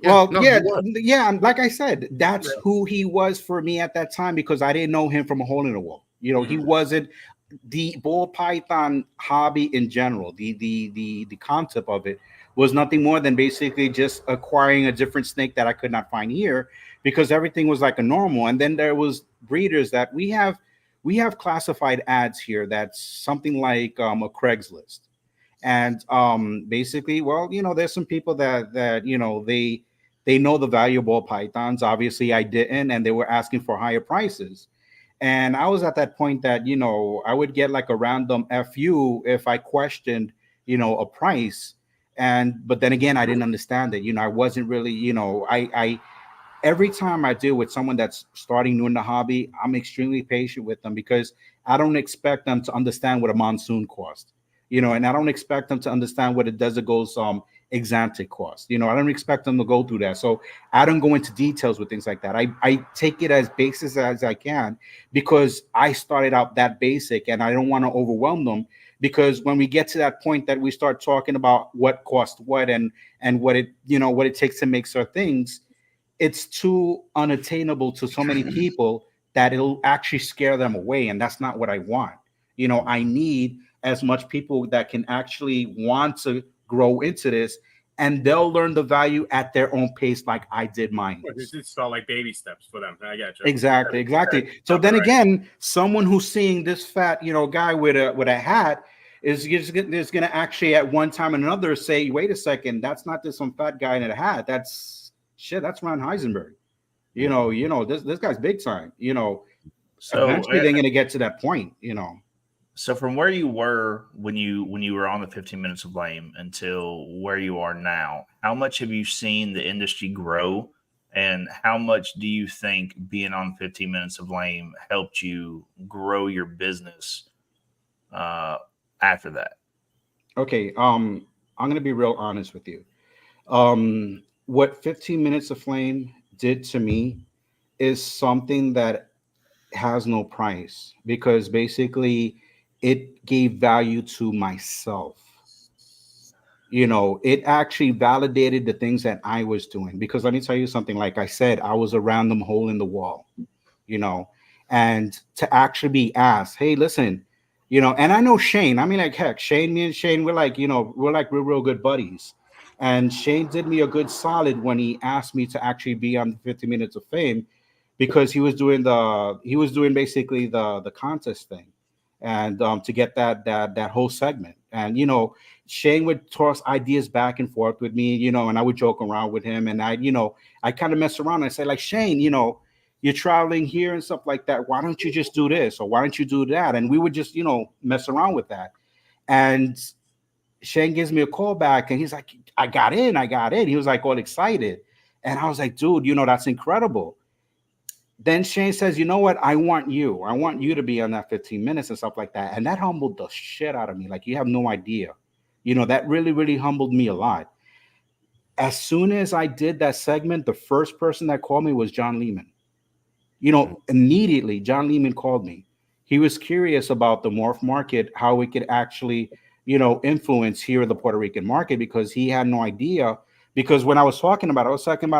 Well, no, yeah. Like I said, that's who he was for me at that time, because I didn't know him from a hole in the wall. He wasn't the ball python hobby in general. The concept of it was nothing more than basically just acquiring a different snake that I could not find here, because everything was like a normal. And then there was breeders that we have classified ads here that's something like a Craigslist. And basically, well, there's some people that they know the value of ball pythons. Obviously, I didn't, and they were asking for higher prices. And I was at that point that I would get like a random FU if I questioned a price. But then again, I didn't understand it. I wasn't really I every time I deal with someone that's starting new in the hobby, I'm extremely patient with them, because I don't expect them to understand what a monsoon cost, and I don't expect them to understand what a Desert Goals Exantic cost. I don't expect them to go through that. So I don't go into details with things like that. I take it as basic as I can, because I started out that basic, and I don't want to overwhelm them, because when we get to that point that we start talking about what cost what and what it takes to make certain things, it's too unattainable to so many people that it'll actually scare them away. And that's not what I want. I need as much people that can actually want to grow into this, and they'll learn the value at their own pace, like I did mine. It's all like baby steps for them. I got you. Exactly. So then again, someone who's seeing this fat, guy with a hat is going to actually at one time or another say, wait a second, that's not just some fat guy in a hat. That's Ron Heisenberg. This guy's big time. So eventually they're going to get to that point. So from where you were when you were on the 15 Minutes of Lame until where you are now, how much have you seen the industry grow, and how much do you think being on 15 Minutes of Lame helped you grow your business after that? Okay, I'm going to be real honest with you. What 15 Minutes of Flame did to me is something that has no price, because basically it gave value to myself. It actually validated the things that I was doing, because let me tell you something. Like I said, I was a random hole in the wall, and to actually be asked, hey, listen, and I know Shane. I mean, like, heck, me and Shane, we're like real good buddies. And Shane did me a good solid when he asked me to actually be on 50 Minutes of Fame, because he was doing basically the contest thing, and to get that whole segment. And Shane would toss ideas back and forth with me, and I would joke around with him, and I kind of mess around and I say, like, Shane, you're traveling here and stuff like that. Why don't you just do this, or why don't you do that? And we would just mess around with that. And Shane gives me a call back, and he's like, I got in. He was like all excited. And I was like, dude, that's incredible. Then Shane says, you know what? I want you to be on that 15 minutes and stuff like that. And that humbled the shit out of me. Like, you have no idea. That really, really humbled me a lot. As soon as I did that segment, the first person that called me was John Lehman. Immediately, John Lehman called me. He was curious about the morph market, how we could actually influence here in the Puerto Rican market, because he had no idea. Because when I was talking about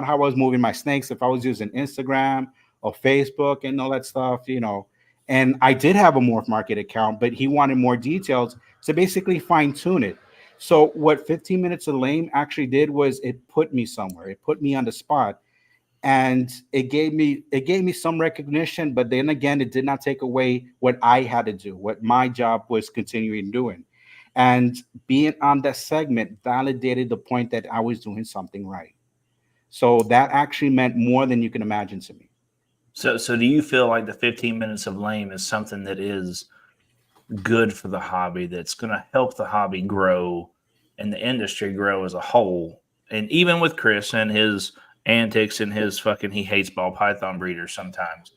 how I was moving my snakes, if I was using Instagram or Facebook and all that stuff, and I did have a morph market account, but he wanted more details to basically fine tune it. So what 15 Minutes of Lame actually did was it put me somewhere. It put me on the spot, and it gave me some recognition. But then again, it did not take away what I had to do, what my job was continuing doing. And being on that segment validated the point that I was doing something right. So that actually meant more than you can imagine to me. So do you feel like the 15 Minutes of Lame is something that is good for the hobby, that's going to help the hobby grow and the industry grow as a whole? And even with Chris and his antics and his he hates ball python breeders sometimes.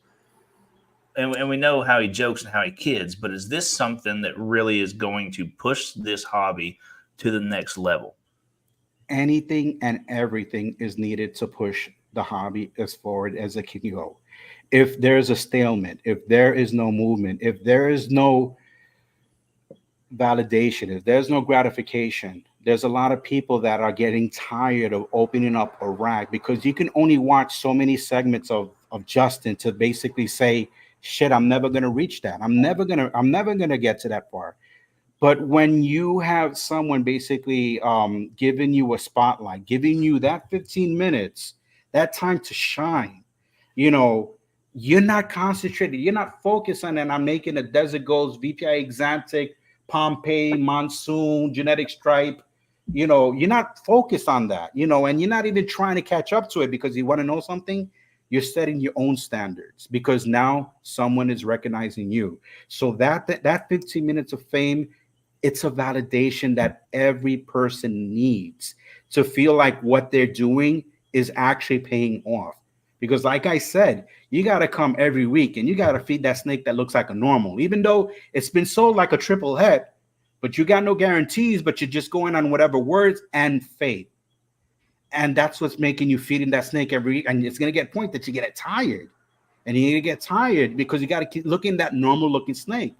And we know how he jokes and how he kids, but is this something that really is going to push this hobby to the next level? Anything and everything is needed to push the hobby as forward as it can go. If there's a stalemate, if there is no movement, if there is no validation, if there's no gratification, there's a lot of people that are getting tired of opening up a rack, because you can only watch so many segments of Justin to basically say, shit, I'm never going to reach that. I'm never going to get to that far. But when you have someone basically giving you a spotlight, giving you that 15 minutes, that time to shine, you're not concentrated. You're not focused on that. I'm making a Desert Goals, VPI Exantic, Pompeii, Monsoon, Genetic Stripe. You're not focused on that, and you're not even trying to catch up to it, because you want to know something. You're setting your own standards, because now someone is recognizing you. So that 15 minutes of fame, it's a validation that every person needs to feel like what they're doing is actually paying off. Because like I said, you got to come every week and you got to feed that snake that looks like a normal, even though it's been sold like a triple head, but you got no guarantees, but you're just going on whatever words and faith. And that's what's making you feeding that snake every week. And it's going to get a point that you get tired. And you're going to get tired because you got to keep looking at that normal looking snake.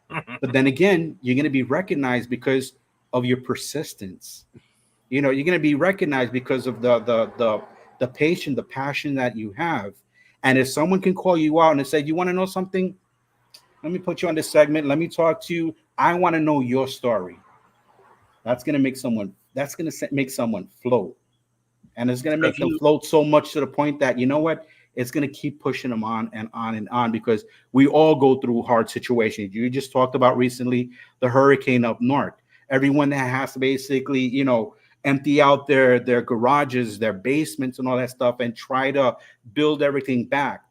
But then again, you're going to be recognized because of your persistence. You know, you're going to be recognized because of the patience, the passion that you have. And if someone can call you out and say, you want to know something? Let me put you on this segment. Let me talk to you. I want to know your story. That's going to make someone float. And it's going to make them float so much to the point that, you know what? It's going to keep pushing them on and on and on, because we all go through hard situations. You just talked about recently the hurricane up north. Everyone that has to basically, you know, empty out their garages, their basements and all that stuff and try to build everything back.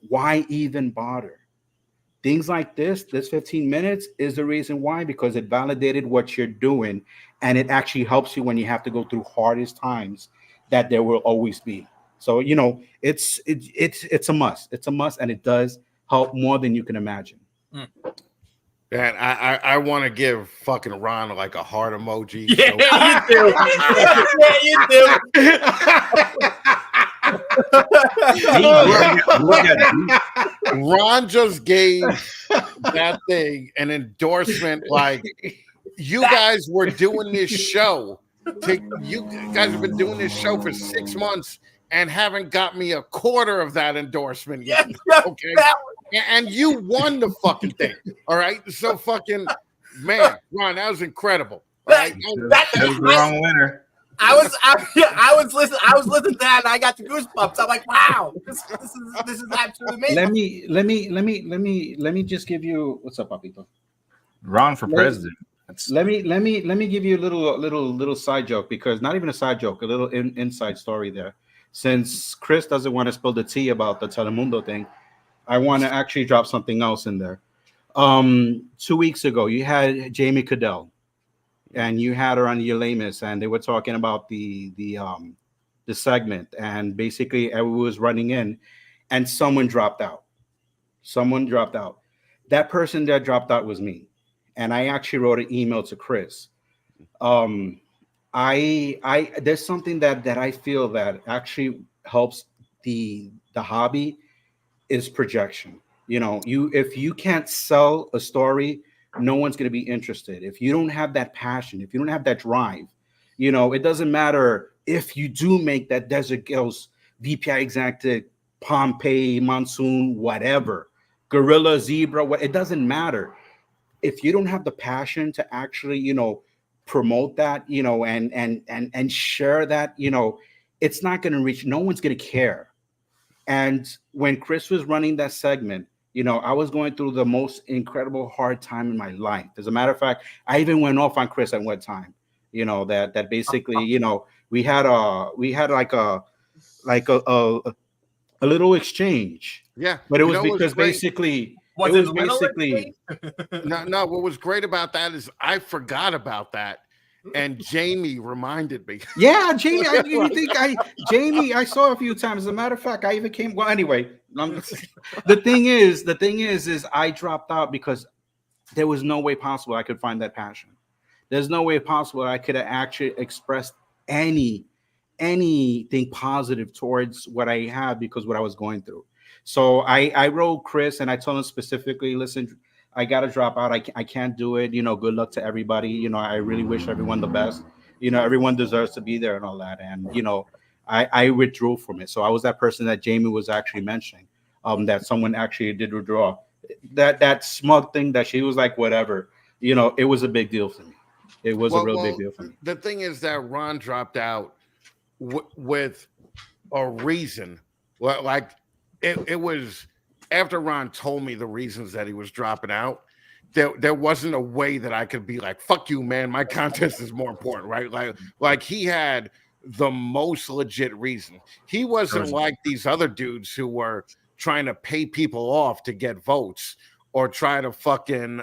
Why even bother? Things like this 15 minutes is the reason why, because it validated what you're doing, and it actually helps you when you have to go through hardest times that there will always be. So, you know, it's a must. It's a must, and it does help more than you can imagine. And I want to give fucking Ron like a heart emoji. Yeah, you do. Ron just gave that thing an endorsement. Like, you guys were doing this show. You guys have been doing this show for 6 months and haven't got me a quarter of that endorsement yet. Okay. And you won the fucking thing. All right. So fucking man, Ron, that was incredible. All right. That was the wrong winner. I was listening to that and I got the goosebumps. I'm like, wow, this is absolutely amazing. Let me just give you, what's up, Papito? Ron for president. Let me give you a little side joke, because not even a side joke, a little inside story there. Since Chris doesn't want to spill the tea about the Telemundo thing, I want to actually drop something else in there. 2 weeks ago, you had Jamie Cadell, and you had her on your Lamest, and they were talking about the segment, and basically everyone was running in, and someone dropped out. That person that dropped out was me, and I actually wrote an email to Chris. There's something that I feel that actually helps the hobby is projection. You know, if you can't sell a story, no one's going to be interested. If you don't have that passion, if you don't have that drive, you know, it doesn't matter if you do make that Desert Girls, VPI Exacted, Pompeii, Monsoon, whatever, Gorilla, Zebra, it doesn't matter. If you don't have the passion to actually, you know, promote that, you know, and share that, you know, it's not going to reach, no one's going to care. And when Chris was running that segment, you know, I was going through the most incredible hard time in my life. As a matter of fact, I even went off on Chris at one time, you know, that basically, you know, we had like a little exchange. Yeah. But it was because basically, no, what was great about that is I forgot about that, and Jamie reminded me. Yeah, Jamie, I saw a few times. As a matter of fact, I even came. Well, anyway, the thing is I dropped out because there was no way possible I could find that passion. There's no way possible I could have actually expressed anything positive towards what I have, because what I was going through. So I wrote Chris and I told him specifically, listen, I got to drop out. I can't do it. You know, good luck to everybody. You know, I really wish everyone the best. You know, everyone deserves to be there and all that. And, you know, I withdrew from it. So I was that person that Jamie was actually mentioning, that someone actually did withdraw. That smug thing that she was like, whatever, you know, it was a big deal for me. It was a real big deal for me. The thing is that Ron dropped out with a reason. Well, like, it was after Ron told me the reasons that he was dropping out. There wasn't a way that I could be like, fuck you, man. My contest is more important, right? Like he had the most legit reason. He wasn't like these other dudes who were trying to pay people off to get votes or try to fucking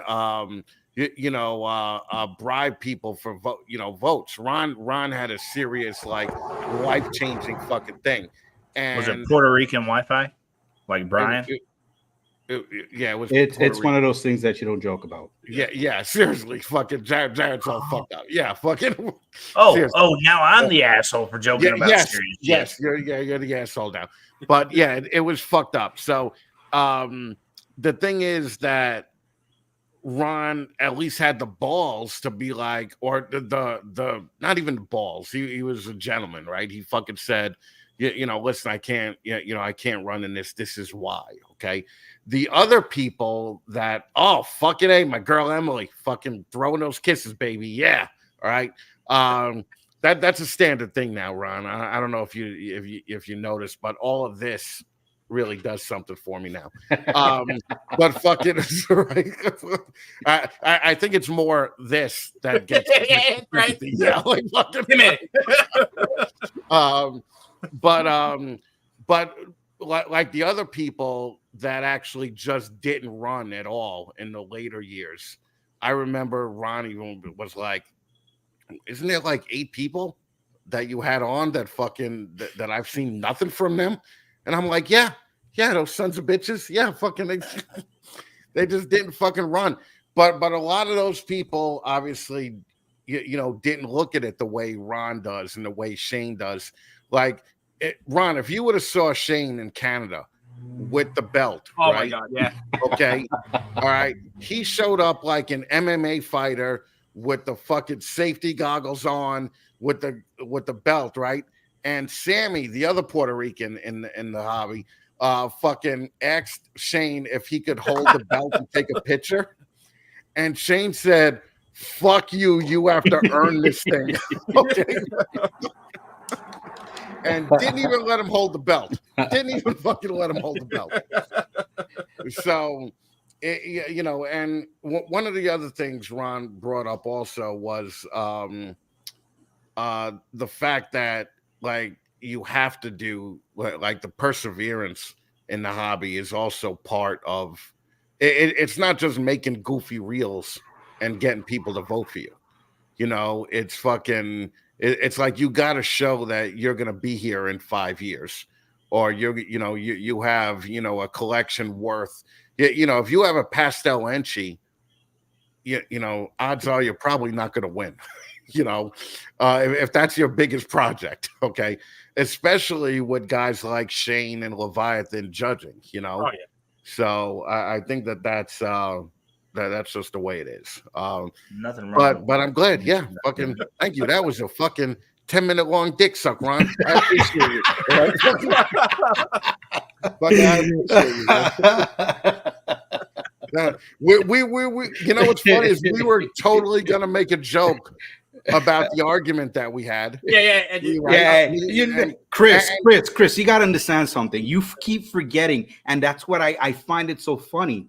bribe people for votes. Ron had a serious, like, life-changing fucking thing. And was it Puerto Rican Wi-Fi, like Brian? Yeah, it was. It's one of those things that you don't joke about. Yeah. Seriously, fucking Jared's all fucked up. Yeah, fucking. Oh, now I'm the asshole for joking about serious shit. Yes, you're the asshole now. But yeah, it was fucked up. So, the thing is that Ron at least had the balls to be like, or the not even the balls. He was a gentleman, right? He fucking said, listen, I can't, I can't run in this. This is why. Okay. The other people that, oh, fucking A, my girl Emily, fucking throwing those kisses, baby. Yeah. All right. That's a standard thing now, Ron. I don't know if you noticed, but all of this really does something for me now. But fucking right. I think it's more this that gets right. Yeah, like fucking but like the other people that actually just didn't run at all in the later years. I remember Ron even was like, isn't there like 8 people that you had on that fucking that I've seen nothing from them? And I'm like, yeah, those sons of bitches. Yeah, fucking they just didn't fucking run. But a lot of those people obviously, didn't look at it the way Ron does and the way Shane does. Like, Ron, if you would have saw Shane in Canada with the belt, oh right? my God, yeah. Okay, all right. He showed up like an MMA fighter with the fucking safety goggles on, with the belt, right? And Sammy, the other Puerto Rican in the hobby, fucking asked Shane if he could hold the belt and take a picture. And Shane said, fuck you, you have to earn this thing. Okay. And didn't even let him hold the belt. Didn't even fucking let him hold the belt. So, and one of the other things Ron brought up also was the fact that, like, you have to do, like, the perseverance in the hobby is also part of it. It's not just making goofy reels and getting people to vote for you. It's fucking, it's like you got to show that you're going to be here in 5 years, or you have, a collection worth, if you have a pastel Enchi, odds are you're probably not going to win. If that's your biggest project, okay, especially with guys like Shane and Leviathan judging, Oh, yeah. So I think that's just the way it is. Nothing wrong. But I'm glad. Yeah, fucking thank you. That was a fucking 10-minute long dick suck, Ron. I appreciate it. We what's funny is we were totally gonna make a joke about the argument that we had. Chris, you got to understand something. You keep forgetting, and that's what I find it so funny.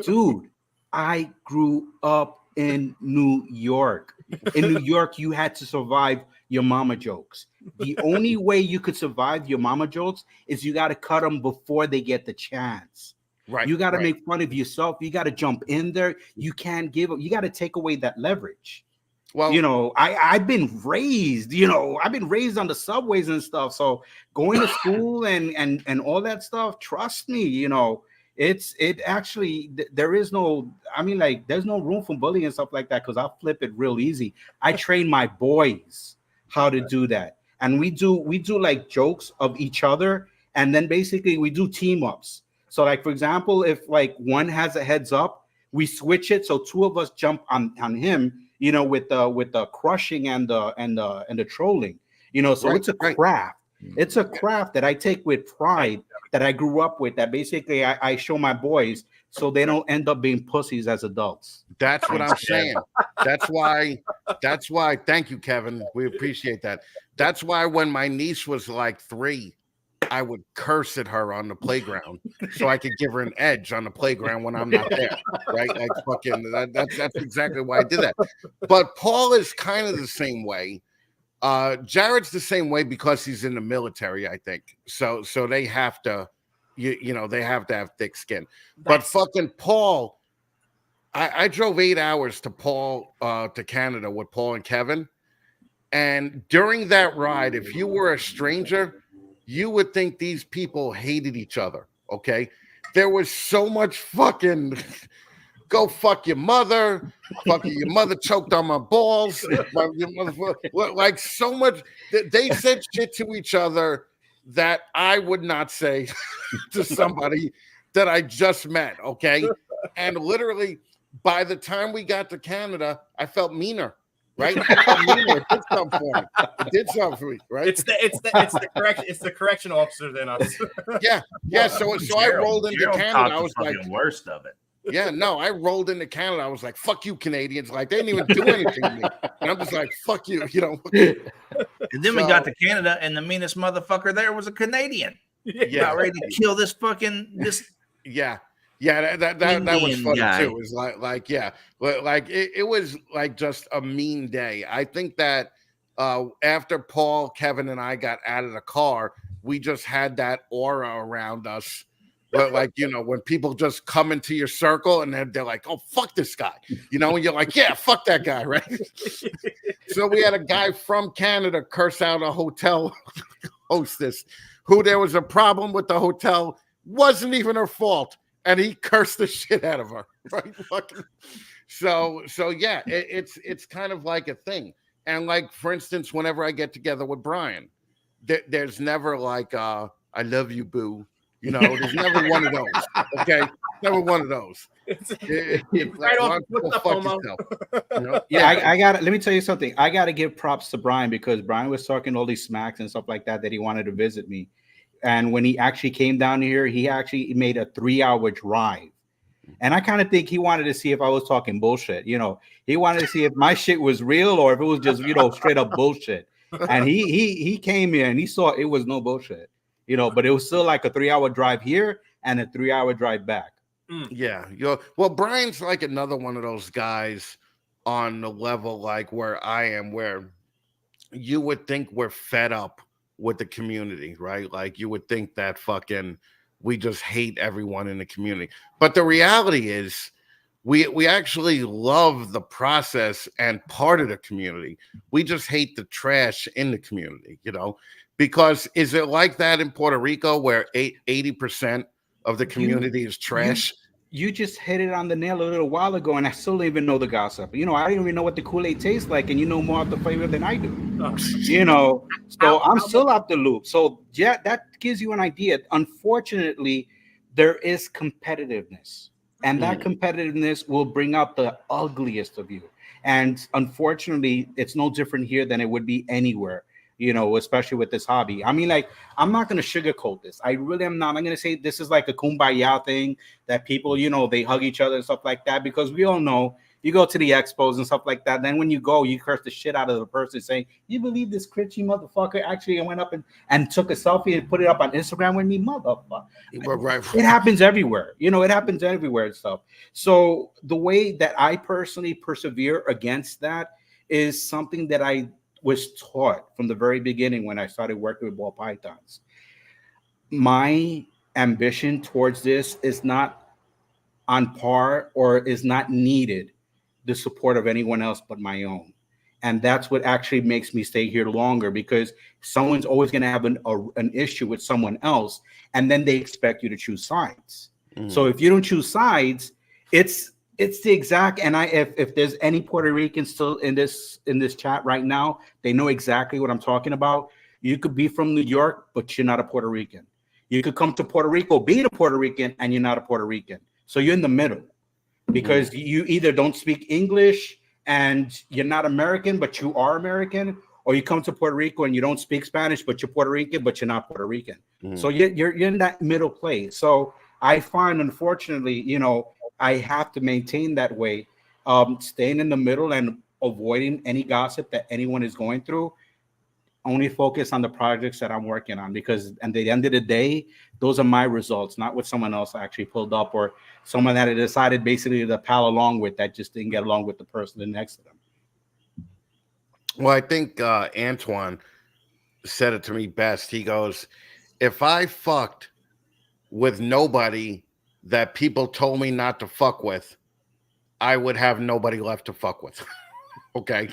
Dude, I grew up in New York. In New York, you had to survive your mama jokes. The only way you could survive your mama jokes is you got to cut them before they get the chance. Right. You got to make fun of yourself. You got to jump in there. You can't give up. You got to take away that leverage. Well, I've been raised, I've been raised on the subways and stuff. So going to school and all that stuff, trust me, it actually, there's no room for bullying and stuff like that, because I'll flip it real easy. I train my boys how to do that. And we do like jokes of each other. And then basically we do team ups. So like, for example, if like one has a heads up, we switch it. So 2 of us jump on him, with the crushing and the trolling, so it's a craft. It's a craft that I take with pride, that I grew up with, that basically I show my boys so they don't end up being pussies as adults. That's what I'm saying. That's why, thank you, Kevin. We appreciate that. That's why when my niece was like 3, I would curse at her on the playground so I could give her an edge on the playground when I'm not there, right? Like fucking, that's exactly why I did that. But Paul is kind of the same way. Jared's the same way because he's in the military, I think. So they have to, they have to have thick skin. But fucking Paul, I drove 8 hours to Canada with Paul and Kevin. And during that ride, if you were a stranger, you would think these people hated each other. Okay, there was so much fucking go fuck your mother, fucking your mother choked on my balls, your motherfucker, like so much that they said shit to each other that I would not say to somebody that I just met. Okay, and literally by the time we got to Canada, I felt meaner. Right, I felt meaner. It did something for me. It did something for me. Right, it's the correction officer than us. yeah. So I rolled into Canada. I was like, worst of it. Yeah, no, I rolled into Canada. I was like, fuck you, Canadians. Like, they didn't even do anything to me. And I'm just like, fuck you, you know. And then we got to Canada, and the meanest motherfucker there was a Canadian. Yeah. About ready to kill this fucking Yeah. Yeah, that was funny guy. Too. It was like it was like just a mean day. I think that after Paul, Kevin, and I got out of the car, we just had that aura around us. But like, you know, when people just come into your circle and they're like, oh, fuck this guy, you know, and you're like, yeah, fuck that guy, right? So we had a guy from Canada curse out a hotel hostess who there was a problem with the hotel, wasn't even her fault. And he cursed the shit out of her, right? So yeah, it's kind of like a thing. And like, for instance, whenever I get together with Brian, there's never like, I love you, boo. You know, there's never one of those. Okay, never one of those. It's right off. You know? Yeah, I got. Let me tell you something. I got to give props to Brian because Brian was talking all these smacks and stuff like that he wanted to visit me, and when he actually came down here, he actually made a 3-hour drive, and I kind of think he wanted to see if I was talking bullshit. You know, he wanted to see if my shit was real or if it was just straight up bullshit. And he came here and he saw it was no bullshit. You know, but it was still like a 3-hour drive here and a 3-hour drive back. Yeah. Well, Brian's like another one of those guys on the level like where I am, where you would think we're fed up with the community, right? Like you would think that fucking we just hate everyone in the community. But the reality is we actually love the process and part of the community. We just hate the trash in the community, you know? Because is it like that in Puerto Rico where 80% of the community is trash? You just hit it on the nail a little while ago, and I still don't even know the gossip. You know, I don't even know what the Kool-Aid tastes like, and you know more of the flavor than I do. You know, so I'm still out the loop. So yeah, that gives you an idea. Unfortunately, there is competitiveness, and that competitiveness will bring out the ugliest of you. And unfortunately, it's no different here than it would be anywhere. You know, especially with this hobby. I mean, like, I'm not going to sugarcoat this. I really am not. I'm going to say this is like a kumbaya thing that people, you know, they hug each other and stuff like that, because we all know you go to the expos and stuff like that. Then when you go, you curse the shit out of the person saying, you believe this critchy motherfucker actually went up and took a selfie and put it up on Instagram with me, motherfucker. Right. It happens everywhere. You know, it happens everywhere and stuff. So the way that I personally persevere against that is something that I was taught from the very beginning when I started working with ball pythons. My ambition towards this is not on par or is not needed the support of anyone else but my own. And that's what actually makes me stay here longer, because someone's always going to have an issue with someone else, and then they expect you to choose sides. So if you don't choose sides, it's the exact, and if there's any Puerto Ricans still in this chat right now, they know exactly what I'm talking about. You could be from New York, but you're not a Puerto Rican. You could come to Puerto Rico, be a Puerto Rican, and you're not a Puerto Rican. So you're in the middle, because you either don't speak English and you're not American, but you are American, or you come to Puerto Rico and you don't speak Spanish, but you're Puerto Rican, but you're not Puerto Rican. So you're in that middle place. So I find, unfortunately, you know, I have to maintain that way, staying in the middle and avoiding any gossip that anyone is going through. Only focus on the projects that I'm working on, because at the end of the day, those are my results, not what someone else actually pulled up or someone that had decided basically to pal along with that just didn't get along with the person next to them. Well, I think Antoine said it to me best. He goes, if I fucked with nobody that people told me not to fuck with, I would have nobody left to fuck with. Okay.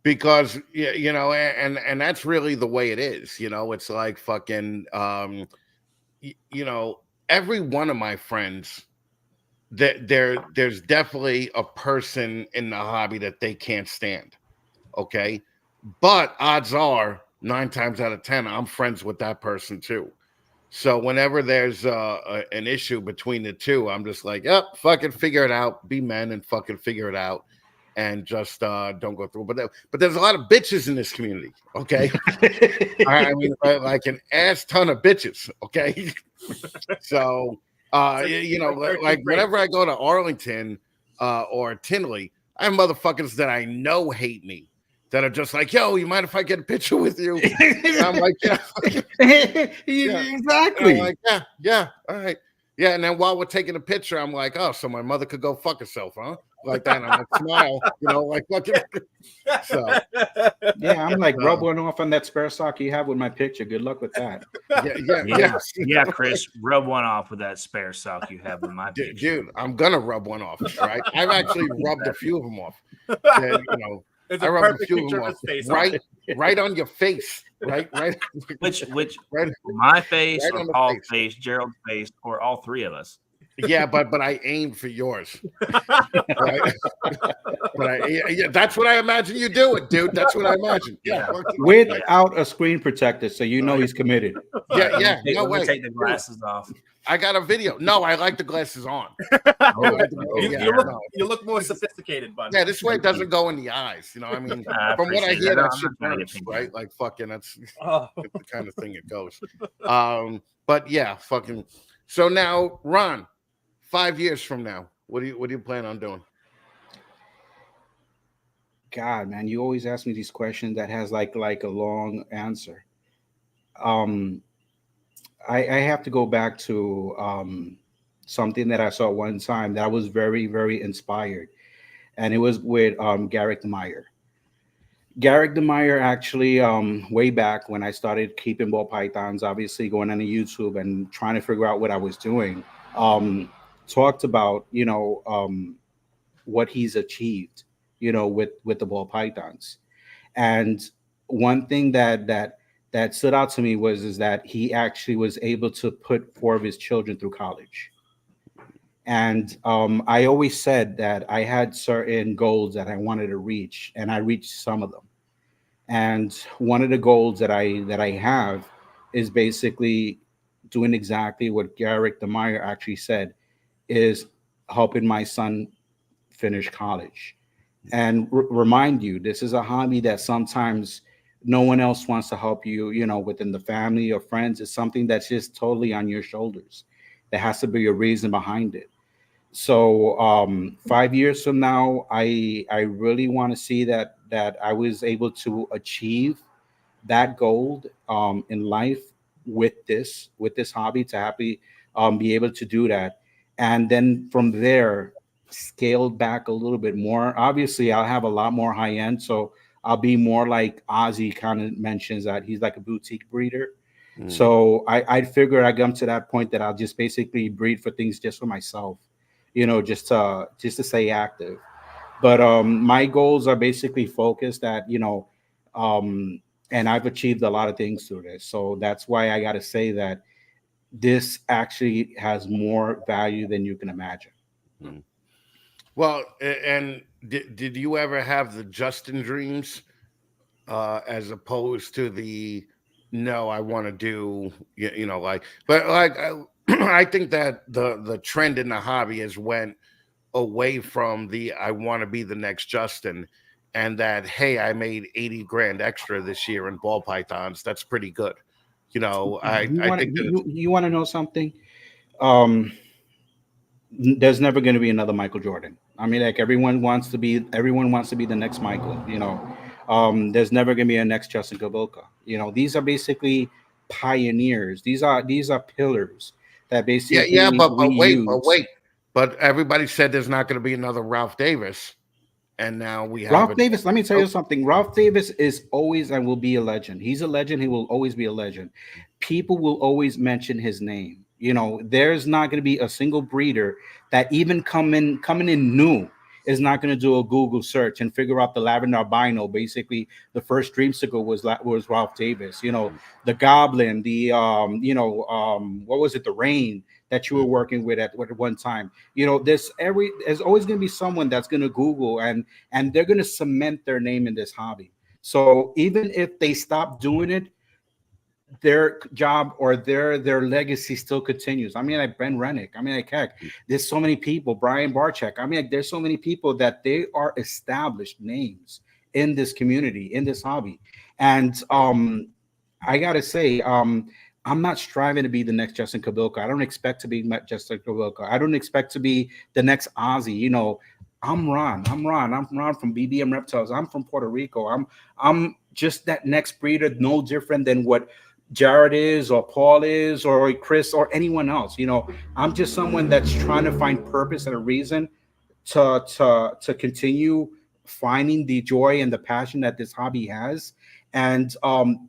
because you know, and that's really the way it is. You know, it's like fucking, you know, every one of my friends, there's definitely a person in the hobby that they can't stand. Okay, but odds are 9 times out of 10, I'm friends with that person too. So whenever there's an issue between the two, I'm just like, yep, fucking figure it out. Be men and fucking figure it out, and just don't go through. But there's a lot of bitches in this community. Okay, I mean, like an ass ton of bitches. Okay, so you know, like whenever I go to Arlington or Tinley, I have motherfuckers that I know hate me, that are just like, yo, you mind if I get a picture with you? And I'm like, yeah. Exactly. I'm like, yeah, all right. Yeah, and then while we're taking a picture, I'm like, oh, so my mother could go fuck herself, huh? Like that. And I'm like, smile, you know, like fucking. So yeah, I'm like, rub one off on that spare sock you have with my picture. Good luck with that. Yeah, Chris, rub one off with that spare sock you have with my picture. Dude, I'm gonna rub one off, right? I've actually rubbed a few of them off. And, you know, it's I a rubbed a perfect few picture of of them his face. off, right on your face, right. Which right, my face, right or on the Paul's face. face, Gerald's face, or all three of us? Yeah, but I aimed for yours. Right? But that's what I imagine you doing, dude. That's what I imagine. Yeah. Without a screen protector, so you know he's committed. Yeah. No Let way. me take the glasses off. I got a video. No, I like the glasses on. You look more sophisticated, bud. Yeah, this way it doesn't go in the eyes. You know, I mean, from what I hear, that shit burns, right? Like fucking, that's the kind of thing it goes. But yeah, fucking. So now, Ron, 5 years from now, what do you plan on doing? God, man, you always ask me these questions that has like a long answer. I have to go back to something that I saw one time that I was very, very inspired, and it was with Garrick Meyer. Garrick DeMeyer actually, way back when I started keeping ball pythons, obviously going on YouTube and trying to figure out what I was doing, talked about, you know, what he's achieved, you know, with the ball pythons. And one thing that stood out to me is that he actually was able to put 4 of his children through college. And I always said that I had certain goals that I wanted to reach, and I reached some of them. And one of the goals that I have is basically doing exactly what Garrick DeMeyer actually said, is helping my son finish college. And remind you, this is a hobby that sometimes no one else wants to help you, you know, within the family or friends. It's something that's just totally on your shoulders. There has to be a reason behind it. So 5 years from now, I really want to see that I was able to achieve that goal in life with this hobby, to be able to do that. And then from there, scaled back a little bit more. Obviously, I'll have a lot more high end. So I'll be more like Ozzy kind of mentions, that he's like a boutique breeder. So I figure I come to that point that I'll just basically breed for things just for myself, you know, just to stay active. But my goals are basically focused at, you know, and I've achieved a lot of things through this. So that's why I got to say that this actually has more value than you can imagine. Well, and did you ever have the Justin dreams as opposed to the, no, I want to do, you know, like, but like, I think that the trend in the hobby has went away from the, I want to be the next Justin, and that, hey, I made 80 grand extra this year in ball pythons. That's pretty good. You know, I think you want to know something? There's never going to be another Michael Jordan. I mean, like everyone wants to be the next Michael, you know. There's never going to be a next Justin Gaboka. You know, these are basically pioneers. These are pillars that basically but everybody said there's not going to be another Ralph Davis, and now we have Ralph Davis. Let me tell you something. Ralph Davis is always and will be a legend. He's a legend. He will always be a legend. People will always mention his name. You know, there's not going to be a single breeder that even coming in new is not going to do a Google search and figure out the lavender albino. Basically, the first dreamsicle was Ralph Davis. You know, the Goblin, the what was it, the Rain that you were working with at one time. You know, there's always going to be someone that's going to Google and they're going to cement their name in this hobby. So even if they stop doing it, their job or their legacy still continues. I mean, like Ben Rennick. I mean, like, heck, there's so many people. Brian Barczyk. I mean, like, there's so many people that they are established names in this community, in this hobby. And I gotta say, I'm not striving to be the next Justin Kabilka. I don't expect to be Justin Kabilka. I don't expect to be the next Ozzy. You know, I'm Ron from BBM Reptiles. I'm from Puerto Rico. I'm just that next breeder, no different than what Jared is or Paul is or Chris or anyone else. You know, I'm just someone that's trying to find purpose and a reason to continue finding the joy and the passion that this hobby has. And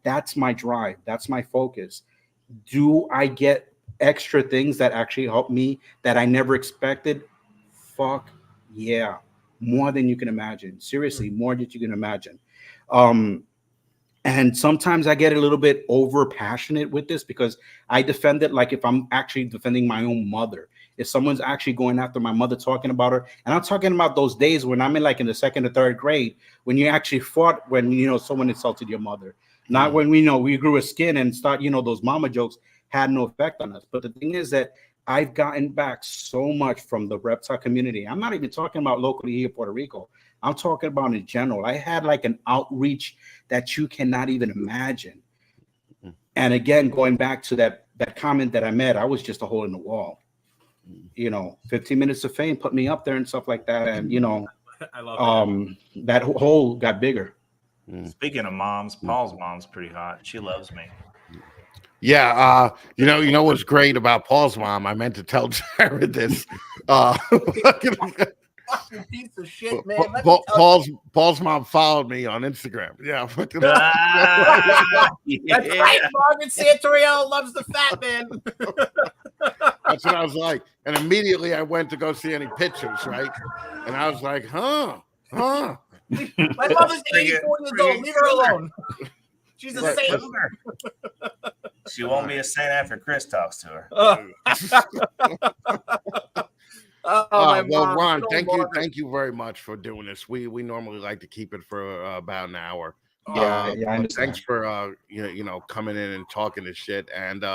that's my drive. That's my focus. Do I get extra things that actually help me that I never expected? Fuck yeah. More than you can imagine. Seriously, more than you can imagine. And sometimes I get a little bit over passionate with this because I defend it like if I'm actually defending my own mother. If someone's actually going after my mother, talking about her, and I'm talking about those days when I'm in the 2nd or 3rd grade, when you actually fought when, you know, someone insulted your mother. Not when we grew a skin and start, you know, those mama jokes had no effect on us. But the thing is that I've gotten back so much from the reptile community. I'm not even talking about locally here in Puerto Rico. I'm talking about in general. I had like an outreach that you cannot even imagine. And again, going back to that comment that I made, I was just a hole in the wall. You know, 15 Minutes of Fame put me up there and stuff like that. And, you know, I love that hole got bigger. Speaking of moms, Paul's mom's pretty hot. She loves me. Yeah, you know what's great about Paul's mom? I meant to tell Jared this. Fucking piece of shit, man. Paul's mom followed me on Instagram. Yeah. That's right. Marvin Santoriello loves the fat man. That's what I was like. And immediately I went to go see any pictures, right? And I was like, huh. My mother's 84 years old. Leave her alone. She's a saint. She won't be a saint after Chris talks to her. Well, Ron, thank you very much for doing this. We normally like to keep it for about an hour. Yeah, I understand. Thanks for coming in and talking this shit. And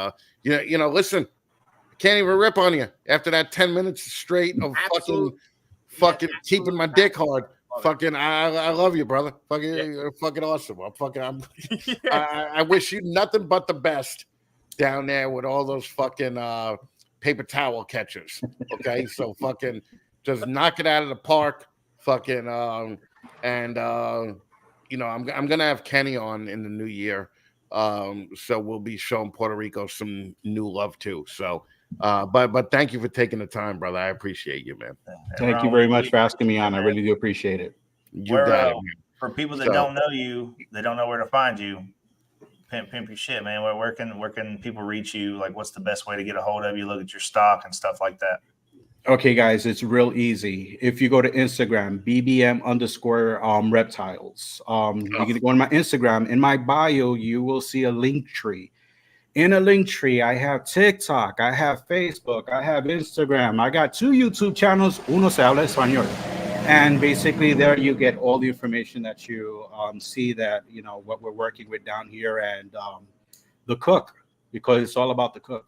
listen, I can't even rip on you after that 10 minutes straight of fucking keeping my dick hard. Fucking, I love you, brother. Fucking, you're fucking awesome. I wish you nothing but the best down there with all those fucking paper towel catchers. Okay, so fucking just knock it out of the park. Fucking, I'm gonna have Kenny on in the new year. So we'll be showing Puerto Rico some new love too. So, but thank you for taking the time, brother. I appreciate you, man. Thank you very much for asking me on. I really do appreciate it. You got it, man. For people that don't know you, they don't know where to find you. Pimp your shit, man. Where can people reach you? Like, what's the best way to get a hold of you? Look at your stock and stuff like that. Okay, guys, it's real easy. If you go to Instagram, BBM_reptiles. You can go on my Instagram. In my bio, you will see a link tree. In a link tree, I have TikTok, I have Facebook, I have Instagram. I got 2 YouTube channels. Uno se habla español. And basically there you get all the information that you see that, you know, what we're working with down here and the cook, because it's all about the cook.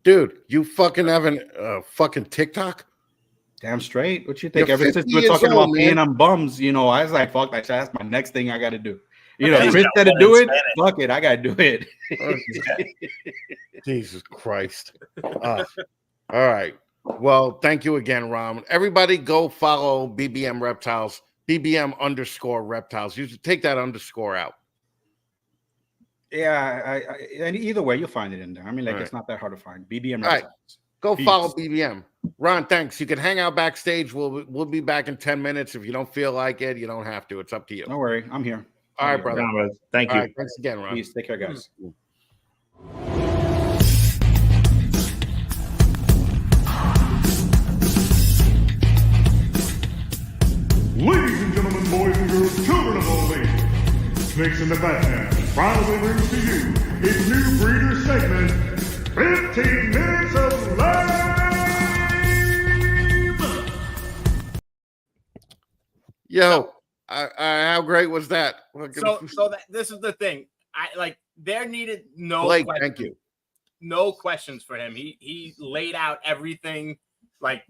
Dude, you fucking having fucking TikTok? Damn straight. What you think? Ever since we're talking about peeing on bums, you know, I was like, fuck that. That's my next thing I got to do. You know, Chris said to do it. Fuck it. I got to do it. Jesus Christ. All right. Well, thank you again, Ron. Everybody go follow BBM Reptiles, BBM_Reptiles. You should take that underscore out. Yeah, and either way, you'll find it in there. I mean, like, it's not that hard to find. BBM Reptiles. Right. Go follow BBM. Ron, thanks. You can hang out backstage. We'll be back in 10 minutes. If you don't feel like it, you don't have to. It's up to you. Don't worry. I'm here. All right, brother. Thank you. Right, thanks again, Ron. Peace. Take care, guys. Snakes in the Batman proudly brings to you its new breeder segment, 15 Minutes of Lame! Yo, how great was that? So this is the thing. There needed no Blake, question, thank you. no questions for him. He laid out everything like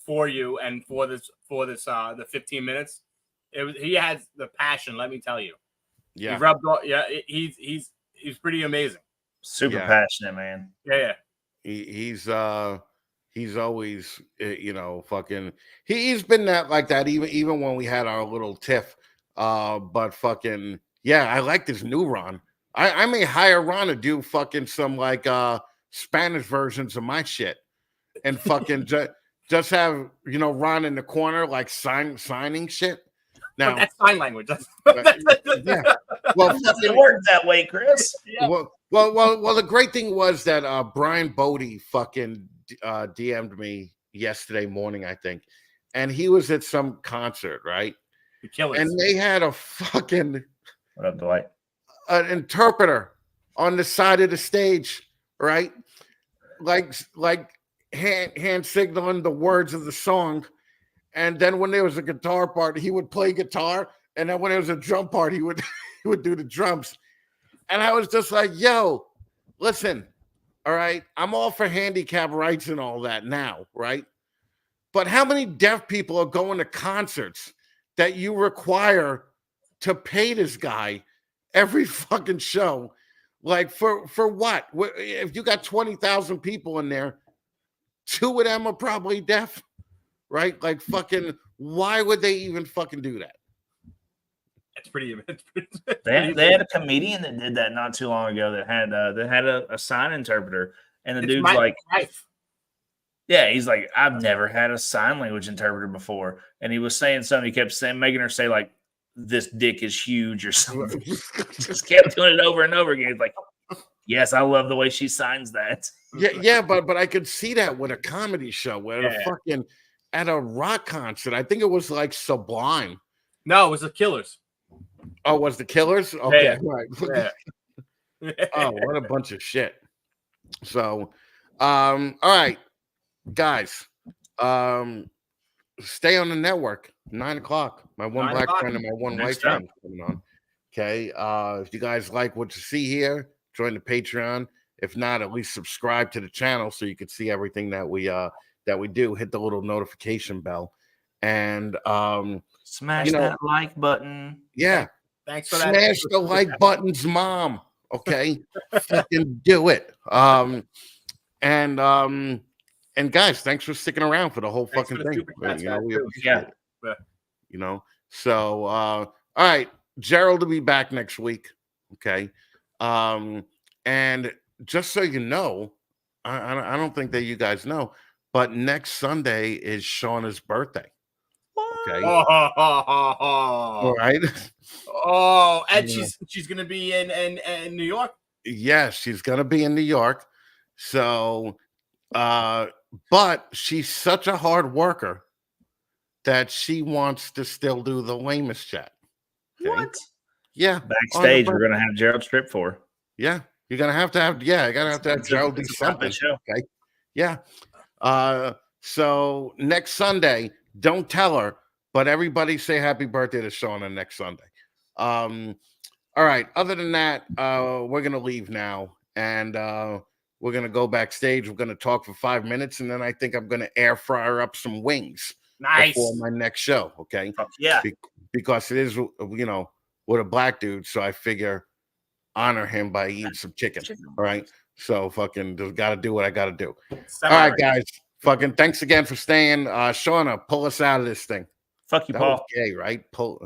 for you and for this the 15 minutes. He has the passion, let me tell you. Yeah. He rubbed off, he's pretty amazing. Super passionate, man. Yeah. He's always fucking he's been like that even when we had our little tiff. But fucking I like this new Ron. I may hire Ron to do fucking some like Spanish versions of my shit and fucking just have Ron in the corner like signing shit. Now but that's sign language. Yeah. Well, it doesn't work that way, Chris. Yeah. Well, the great thing was that Brian Bodie fucking DM'd me yesterday morning, I think, and he was at some concert, right? The Killers. And they had a fucking What up, Dwight? An interpreter on the side of the stage, right? Like hand signaling the words of the song. And then when there was a guitar part, he would play guitar. And then when there was a drum part, he would do the drums. And I was just like, yo, listen, all right, I'm all for handicap rights and all that now, right? But how many deaf people are going to concerts that you require to pay this guy every fucking show? Like for what? If you got 20,000 people in there, 2 of them are probably deaf, right? Like fucking, why would they even fucking do that? It's pretty. They had a comedian that did that not too long ago that had a sign interpreter, and the dude's like, he's like, I've never had a sign language interpreter before, and he was saying something. He kept saying, making her say like, "This dick is huge" or something. Just kept doing it over and over again. He's like, yes, I love the way she signs that. Yeah, but I could see that with a comedy show, at a rock concert. I think it was like Sublime. No, it was the Killers. Oh, was the Killers? Okay, Yeah. right. Yeah. Oh, what a bunch of shit. So, all right, guys, stay on the network. 9:00. My one black friend and my one white friend coming on. Okay. If you guys like what you see here, join the Patreon. If not, at least subscribe to the channel so you can see everything that we do. Hit the little notification bell and smash that like button. Yeah. Thanks for that. Smash the like buttons, Mom. Okay. Fucking do it. And guys, thanks for sticking around for the whole fucking thing. We appreciate it. So all right, Gerald will be back next week. Okay. And just so you know, I don't think that you guys know, but next Sunday is Shauna's birthday. Okay. All right. Oh, and she's gonna be in New York. Yes, she's gonna be in New York. So, but she's such a hard worker that she wants to still do the Lamest Chat. Okay? What? Yeah. Backstage, we're gonna have Gerald strip for her. Yeah, you're gonna have to have. Yeah, you gotta have to have Gerald do something. Okay. Yeah. So next Sunday, don't tell her, but everybody say happy birthday to Shauna next Sunday. All right. Other than that, we're gonna leave now, and we're gonna go backstage. We're gonna talk for 5 minutes, and then I think I'm gonna air fryer up some wings. Nice. Before my next show. Okay. Yeah. Because it is, with a black dude, so I figure honor him by eating some chicken. All right. So fucking just gotta do what I gotta do. All right, guys. Fucking thanks again for staying. Shauna, pull us out of this thing. Fuck you, Paul. Okay, right? Pull.